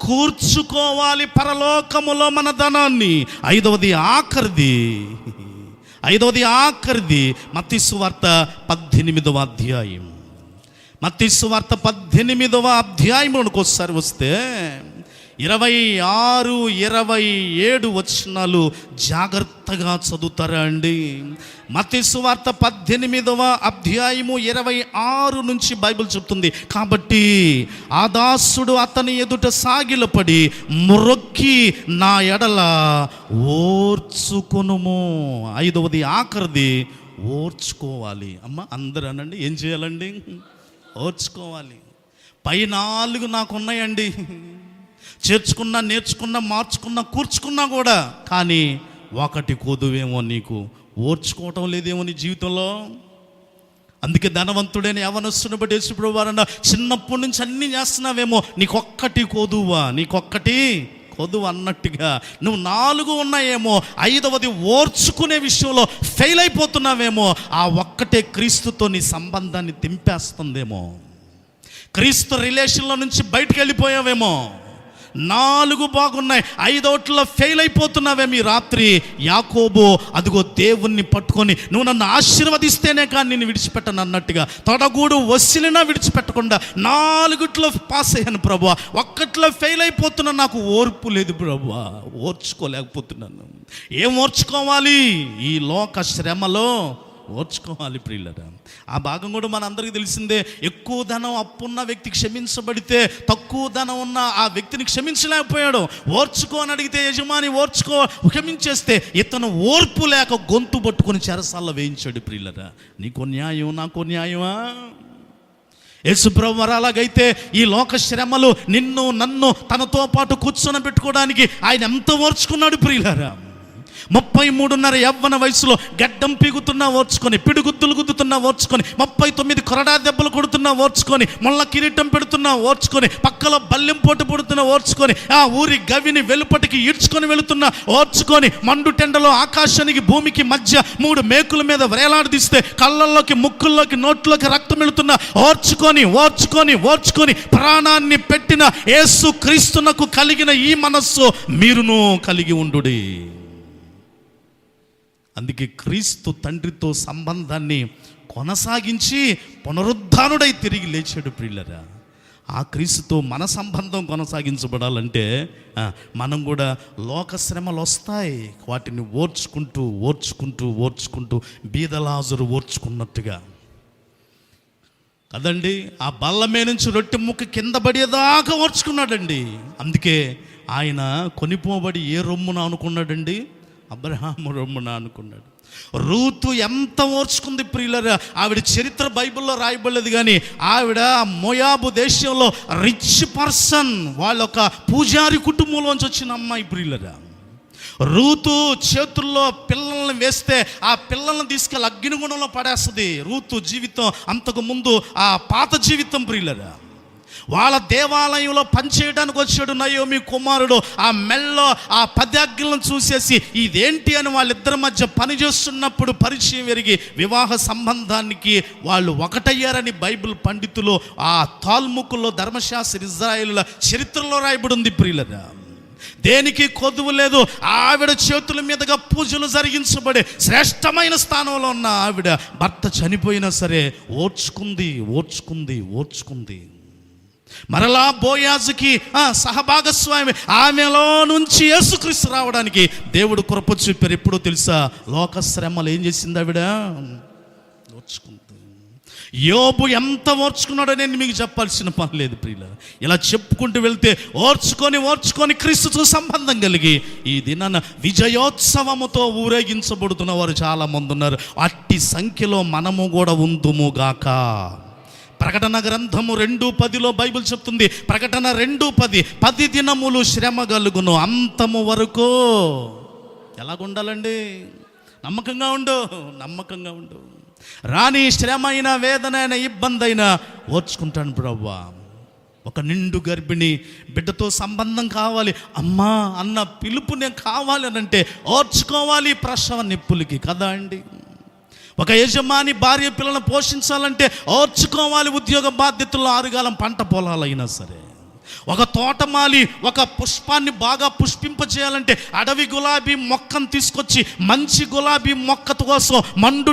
కూర్చుకోవాలి పరలోకములో మన ధనాన్ని. 5వది ఆఖరిది మత్తయి సువార్త 18వ అధ్యాయం. మత్తయి సువార్త 18వ అధ్యాయంలోకి ఒకసారి వస్తే 26, 27 వచనాలు జాగ్రత్తగా చదువుతారా అండి? మత్తయి సువార్త 18వ అధ్యాయము 26 నుంచి బైబిల్ చెప్తుంది, కాబట్టి ఆ దాసుడు అతని ఎదుట సాగిలపడి మ్రొక్కి నా ఎడల ఓర్చుకొనుము. 5వది ఆఖరిది ఓర్చుకోవాలి. అమ్మ అందరూ అనండి, ఏం చేయాలండి? ఓర్చుకోవాలి. పై 4 నాకున్నాయండి, చేర్చుకున్నా, నేర్చుకున్నా, మార్చుకున్నా, కూర్చుకున్నా కూడా, కానీ ఒకటి కొదువేమో నీకు, ఓర్చుకోవటం లేదేమో నీ జీవితంలో. అందుకే ధనవంతుడైన యవనస్తుని బట్టి యేసుప్రభువు వారన్న, చిన్నప్పటి నుంచి అన్నీ చేస్తున్నావేమో, నీకొక్కటి కొదువు అన్నట్టుగా నువ్వు 4 ఉన్నాయేమో, 5వది ఓర్చుకునే విషయంలో ఫెయిల్ అయిపోతున్నావేమో. ఆ ఒక్కటే క్రీస్తుతో నీ సంబంధాన్ని తెంపేస్తుందేమో, క్రీస్తు రిలేషన్లో నుంచి బయటకు వెళ్ళిపోయావేమో. 4 బాగున్నాయి, 5 ఫెయిల్ అయిపోతున్నావేమో. ఈ రాత్రి యాకోబు అదిగో దేవుణ్ణి పట్టుకొని, నువ్వు నన్ను ఆశీర్వదిస్తేనే కానీ నేను విడిచిపెట్టను అన్నట్టుగా, తొడగూడు వసిలినా విడిచిపెట్టకుండా 4 పాస్ అయ్యాను ప్రభువా, 1 ఫెయిల్ అయిపోతున్నా, నాకు ఓర్పు లేదు ప్రభువా, ఓర్చుకోలేకపోతున్నాను. ఏం ఓర్చుకోవాలి? ఈ లోక శ్రమలో ఓర్చుకోవాలి. ప్రియులరా, ఆ భాగం కూడా మన అందరికీ తెలిసిందే. ఎక్కువ ధనం అప్పున్న వ్యక్తి క్షమించబడితే తక్కువ ధనం ఉన్న ఆ వ్యక్తిని క్షమించలేకపోయాడు. ఓర్చుకో అని అడిగితే యజమాని క్షమించేస్తే ఇతను ఓర్పు లేక గొంతు పట్టుకొని చెరసాల్లో వేయించాడు. ప్రియులరా, నీకు న్యాయం, నాకు న్యాయమా? యేసుప్రభువు వారు అలాగైతే ఈ లోక శ్రమలు నిన్ను నన్ను తనతో పాటు కూర్చొని పెట్టుకోవడానికి ఆయన ఎంత ఓర్చుకున్నాడు? ప్రియులరా, 33.5 యవ్వన వయసులో గడ్డం పీగుతున్నా ఓర్చుకొని, పిడుగుద్దులు గుద్దుతున్నా ఓర్చుకొని, 39 కొరడా దెబ్బలు కొడుతున్నా ఓర్చుకొని, మొల్ల కిరీటం పెడుతున్నా ఓర్చుకొని, పక్కలో బల్లెం పోటు పడుతున్నా ఓర్చుకొని, ఆ ఊరి గవిని వెలుపటికి ఈడ్చుకొని వెళుతున్నా ఓర్చుకొని, మండు టెండలో ఆకాశానికి భూమికి మధ్య 3 మేకుల మీద వేలాడదీస్తే కళ్ళల్లోకి, ముక్కుల్లోకి, నోట్లోకి రక్తం వెళుతున్నా ఓర్చుకొని ప్రాణాన్ని పెట్టిన యేసు క్రీస్తునకు కలిగిన ఈ మనస్సు మీరును కలిగి ఉండుడి. అందుకే క్రీస్తు తండ్రితో సంబంధాన్ని కొనసాగించి పునరుద్ధానుడై తిరిగి లేచాడు. ప్రియులరా, ఆ క్రీస్తుతో మన సంబంధం కొనసాగించబడాలంటే మనం కూడా లోక శ్రమలు వస్తాయి, వాటిని ఓర్చుకుంటూ బీదలాజరు ఓర్చుకున్నట్టుగా కదండి. ఆ బల్ల మీద నుంచి రొట్టె ముక్క కింద పడేదాకా ఓర్చుకున్నాడండి. అందుకే ఆయన కొనిపోబడి ఏ రొమ్మున అనుకున్నాడండి? అబ్రహాము రొమ్మున అనుకున్నాడు. రూతు ఎంత ఓర్చుకుంది ప్రియులరా. ఆవిడ చరిత్ర బైబిల్లో రాయబడలేదు కానీ ఆవిడ మోయాబు దేశంలో రిచ్ పర్సన్, వాళ్ళ ఒక పూజారి కుటుంబంలోంచి వచ్చిన అమ్మాయి ప్రియులరా. రూతు చేతుల్లో పిల్లల్ని వేస్తే ఆ పిల్లల్ని తీసుకెళ్ళి అగ్నిగుణంలో పడేస్తుంది. రూతు జీవితం అంతకు ముందు ఆ పాత జీవితం ప్రియులరా. వాళ్ళ దేవాలయంలో పనిచేయడానికి వచ్చాడు నయోమి కుమారుడు. ఆ మెల్లో ఆ 10 ఆజ్ఞలను చూసేసి ఇదేంటి అని వాళ్ళిద్దరి మధ్య పని చేస్తున్నప్పుడు పరిచయం పెరిగి వివాహ సంబంధానికి వాళ్ళు ఒకటయ్యారని బైబిల్ పండితులు ఆ తాల్ముకుల్లో ధర్మశాస్త్ర ఇజ్రాయేలుల చరిత్రలో రాయబడి ఉంది. ప్రియులరా, దేనికి కొదువు లేదు. ఆవిడ చేతుల మీదుగా పూజలు జరిగించబడే శ్రేష్టమైన స్థానంలో ఉన్న ఆవిడ భర్త చనిపోయినా సరే ఓర్చుకుంది. మరలా బోయాజుకి సహభాగస్వామి ఆమెలో నుంచి యేసుక్రీస్తు రావడానికి దేవుడు కృప చూపారు. ఎప్పుడో తెలుసా? లోక శ్రమలు ఏం చేసింది ఆవిడ? ఓర్చుకుంది. యోబు ఎంత ఓర్చుకున్నాడో నేను మీకు చెప్పాల్సిన పని లేదు ప్రియుల. ఇలా చెప్పుకుంటూ వెళ్తే ఓర్చుకొని క్రీస్తుతో సంబంధం కలిగి ఈ దినాన విజయోత్సవముతో ఊరేగించబడుతున్న వారు చాలామంది ఉన్నారు. అట్టి సంఖ్యలో మనము కూడా ఉందుముగాక. ప్రకటన గ్రంథము 2:10 బైబిల్ చెప్తుంది. ప్రకటన 2:10 10 దినములు శ్రమ కలుగును, అంతము వరకు ఎలాగుండాలండి? నమ్మకంగా ఉండు. రాని శ్రమ అయినా, వేదన అయినా, ఇబ్బంది అయినా ఓర్చుకుంటాను ప్రభువా. ఒక నిండు గర్భిణి బిడ్డతో సంబంధం కావాలి అమ్మా అన్న పిలుపు నేను కావాలి అని అంటే ఓర్చుకోవాలి ప్రసవ నొప్పులకి కదా అండి. ఒక యజమాని భార్య పిల్లలను పోషించాలంటే ఓర్చుకోవాలి. ఉద్యోగ బాధ్యతల్లో 6 కాలం పంట పొలాలైనా సరే. ఒక తోటమాలి ఒక పుష్పాన్ని బాగా పుష్పింపచేయాలంటే అడవి గులాబీ మొక్కను తీసుకొచ్చి మంచి గులాబీ మొక్క కోసం మండు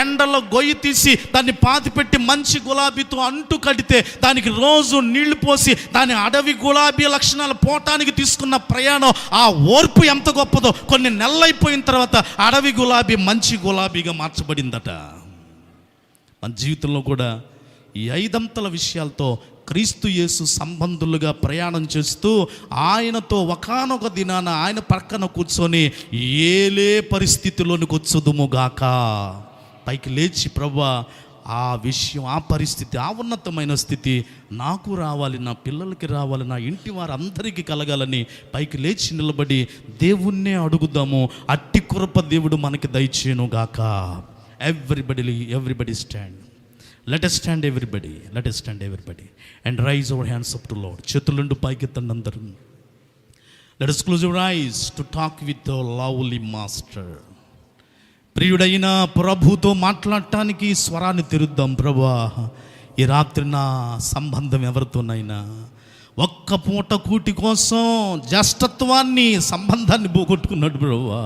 ఎండలో గొయ్యి తీసి దాన్ని పాతిపెట్టి మంచి గులాబీతో అంటు కడితే దానికి రోజు నీళ్లు పోసి దాని అడవి గులాబీ లక్షణాలు పోవటానికి తీసుకున్న ప్రయాణం, ఆ ఓర్పు ఎంత గొప్పదో. కొన్ని నెలలైపోయిన తర్వాత అడవి గులాబీ మంచి గులాబీగా మార్చబడిందట. మన జీవితంలో కూడా ఈ 5 అంతల విషయాలతో క్రీస్తు యేసు సంబంధులుగా ప్రయాణం చేస్తూ ఆయనతో ఒకానొక దినాన ఆయన పక్కన కూర్చొని ఏలే పరిస్థితిలోనికి వచ్చుదుముగాక. పైకి లేచి ప్రభువా ఆ విషయం, ఆ పరిస్థితి, ఆ ఉన్నతమైన స్థితి నాకు రావాలి, నా పిల్లలకి రావాలి, నా ఇంటి వారందరికీ కలగాలని పైకి లేచి నిలబడి దేవుణ్ణే అడుగుదాము. అట్టి కృప దేవుడు మనకి దయచేయునుగాక. Everybody stand. Let us stand everybody and raise our hands up to Lord. చేతులుండు పైకెత్తండి అందరూ. Let us close our eyes to talk with our lovely master. ప్రియుడైన ప్రభుతో మాట్లాడటానికి స్వరాన్ని తెరుద్దాం. ప్రభువా, ఈ రాత్రి నా సంబంధం ఎవరితోనైనా ఒక్క పూట కూటి కోసం జ్యేష్ఠత్వాన్ని సంబంధాన్ని పోగొట్టుకున్నాడు ప్రభువా.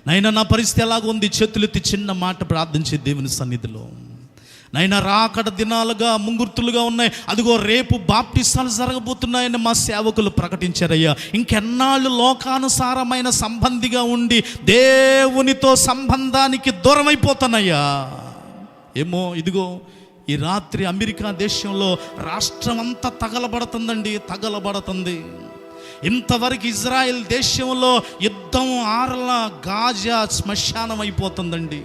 నైనా నా పరిస్థితి ఎలాగుంది? చేతులెత్తి చిన్న మాట ప్రార్థించే దేవుని సన్నిధిలో. నైనా రాకడ దినాలుగా ముంగుర్తులుగా ఉన్నాయి. అదిగో రేపు బాప్టిసాలు జరగబోతున్నాయని మా సేవకులు ప్రకటించారయ్యా. ఇంకెన్నాళ్ళు లోకానుసారమైన సంబంధిగా ఉండి దేవునితో సంబంధానికి దూరం అయిపోతానయ్యా. ఏమో ఇదిగో ఈ రాత్రి అమెరికా దేశంలో రాష్ట్రం అంతా తగలబడుతుంది. ఇంతవరకు ఇజ్రాయెల్ దేశంలో యుద్ధం ఆరలా గాజా శ్మశానం అయిపోతుందండి.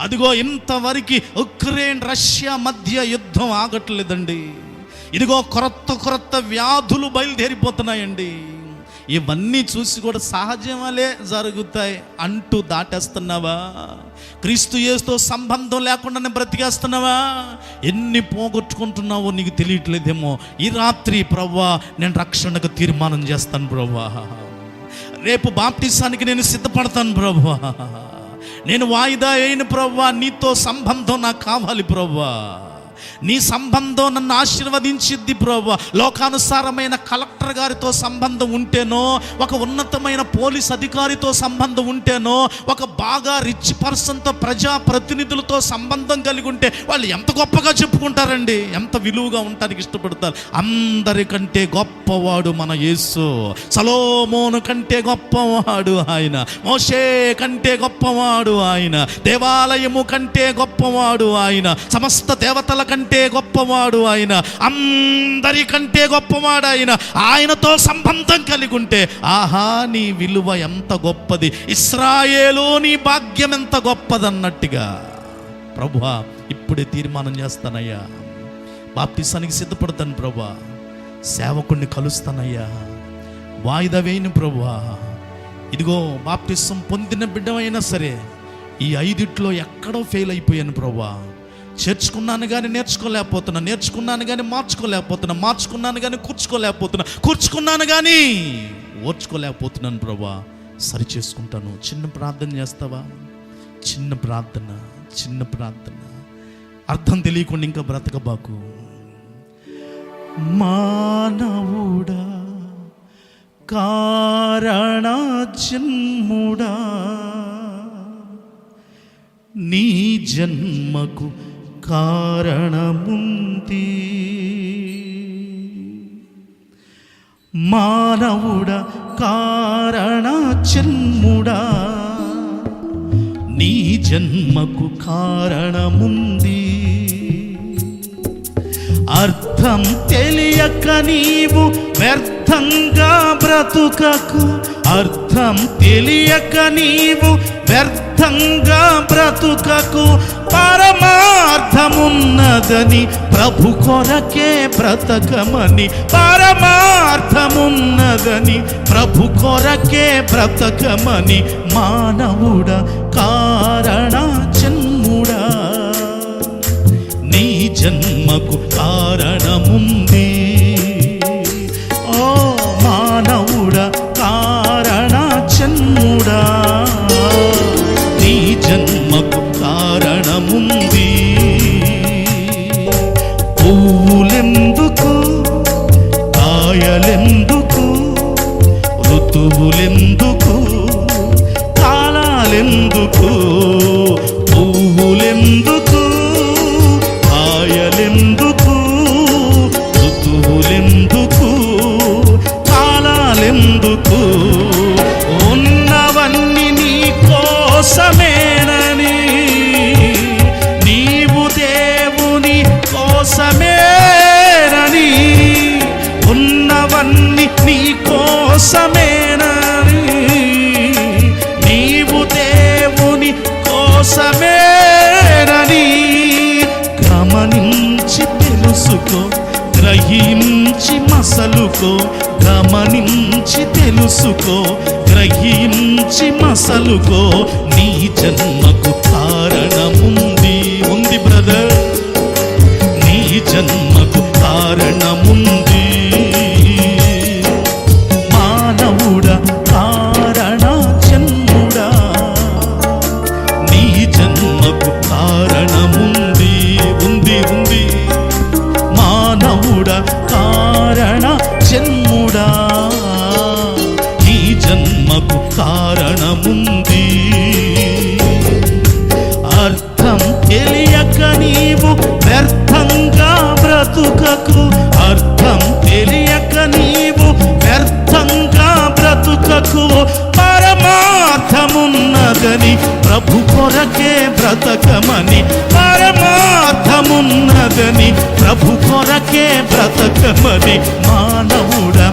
అదిగో ఇంతవరకు ఉక్రెయిన్ రష్యా మధ్య యుద్ధం ఆగట్లేదండి. ఇదిగో కొత్త వ్యాధులు బయలుదేరిపోతున్నాయండి. ఇవన్నీ చూసి కూడా సహజమలే జరుగుతాయి అంటూ దాటేస్తున్నావా? క్రీస్తు యేసుతో సంబంధం లేకుండానే బ్రతికేస్తున్నావా? ఎన్ని పోగొట్టుకుంటున్నావో నీకు తెలియట్లేదేమో. ఈ రాత్రి ప్రభువా నేను రక్షణకు తీర్మానం చేస్తాను ప్రభువా. రేపు బాప్టిసానికి నేను సిద్ధపడతాను ప్రభువా. నేను వాయిదా అయిన ప్రభువా, నీతో సంబంధం నాకు కావాలి ప్రభువా. నీ సంబంధం నన్ను ఆశీర్వదించిద్ది ప్రభువా. లోకానుసారమైన కలెక్టర్ గారితో సంబంధం ఉంటేనో, ఒక ఉన్నతమైన పోలీస్ అధికారితో సంబంధం ఉంటేనో, ఒక బాగా రిచ్ పర్సన్తో ప్రజాప్రతినిధులతో సంబంధం కలిగి ఉంటే వాళ్ళు ఎంత గొప్పగా చెప్పుకుంటారండి, ఎంత విలువగా ఉండటానికి ఇష్టపడతారు. అందరికంటే గొప్పవాడు మన యేసు. సొలొమోను కంటే గొప్పవాడు ఆయన, మోషే కంటే గొప్పవాడు ఆయన, దేవాలయము కంటే గొప్పవాడు ఆయన, సమస్త దేవతల కంటే గొప్పవాడు ఆయన, అందరికంటే గొప్పవాడు ఆయన. ఆయనతో సంబంధం కలిగి ఉంటే ఆహా నీ విలువ ఎంత గొప్పది, ఇశ్రాయేలు నీ భాగ్యం ఎంత గొప్పదన్నట్టుగా. ప్రభువా ఇప్పుడే తీర్మానం చేస్తానయ్యా, బాప్టిసానికి సిద్ధపడతాను ప్రభువా, సేవకుడిని కలుస్తానయ్యా, వాయిదా వేయను ప్రభువా. ఇదిగో బాప్టిసం పొందిన బిడ్డమైనా సరే ఈ 5 ఎక్కడో ఫెయిల్ అయిపోయాను ప్రభువా. చేర్చుకున్నాను కానీ నేర్చుకోలేకపోతున్నా, నేర్చుకున్నాను కానీ మార్చుకోలేకపోతున్నా, మార్చుకున్నాను కానీ కూర్చుకోలేకపోతున్నా, కూర్చుకున్నాను కానీ ఓర్చుకోలేకపోతున్నాను ప్రభా, సరి చేసుకుంటాను. చిన్న ప్రార్థన చేస్తావా? చిన్న ప్రార్థన, చిన్న ప్రార్థన. అర్థం తెలియకుండా ఇంకా బ్రతకబాకు. మానవుడా కారణ జన్ముడా, నీ జన్మకు కారణముంది. మానవుడా కారణ జన్ముడా, నీ జన్మకు కారణముంది. అర్థం తెలియక నీవు వ్యర్థంగా బ్రతుకకు, అర్థం తెలియక నీవు వ్యర్థంగా బ్రతుకకు. పరమార్థమున్నదని ప్రభు కొరకే బ్రతకమని, పరమార్థమున్నదని ప్రభు కొరకే బ్రతకమని. మానవుడా కారణ జన్ముడా, నీ జన్మకు కారణముంది. ఓ మానవుడా కారణ జన్ముడా, నీ జన్మకు కారణముంది. పువ్వులెందుకు, కాయలెందుకు, ఋతువులెందుకు, కాలాలెందుకు? పువ్వులెందుకు, కాయలెందుకు, ఋతువులెందుకు, కాలాలెందుకు? ఉన్నవన్నీ నీ కోసమేనని, నీవు దేవుని కోసమేనని. ఉన్నవన్నీ నీ కోసమేనని, నీవు దేవుని కోసమేనని. గమనించి తెలుసుకో, గ్రహించి మసలుకో, గమనించి తెలుసుకో, గ్రహించి మసలుకో. నీ జన్మకు కారణముంది. ఉంది బ్రదర్, నీ జన్మకు కారణముంది. మానవుడా కారణ జన్ముడా, నీ జన్మకు కారణముంది. ఉంది ఉంది. మానవుడా కారణ జన్ముడా, నీ జన్మకు కారణముంది. అర్థం తెలియక నీవు వ్యర్థంగా బ్రతుకకు, అర్థం తెలియక నీవు వ్యర్థంగా బ్రతుకకు. పరమార్థమున్నదని ప్రభు కొరకే బ్రతకమని, పరమార్థమున్నదని ప్రభు కొరకే బ్రతకమని. మానవుడా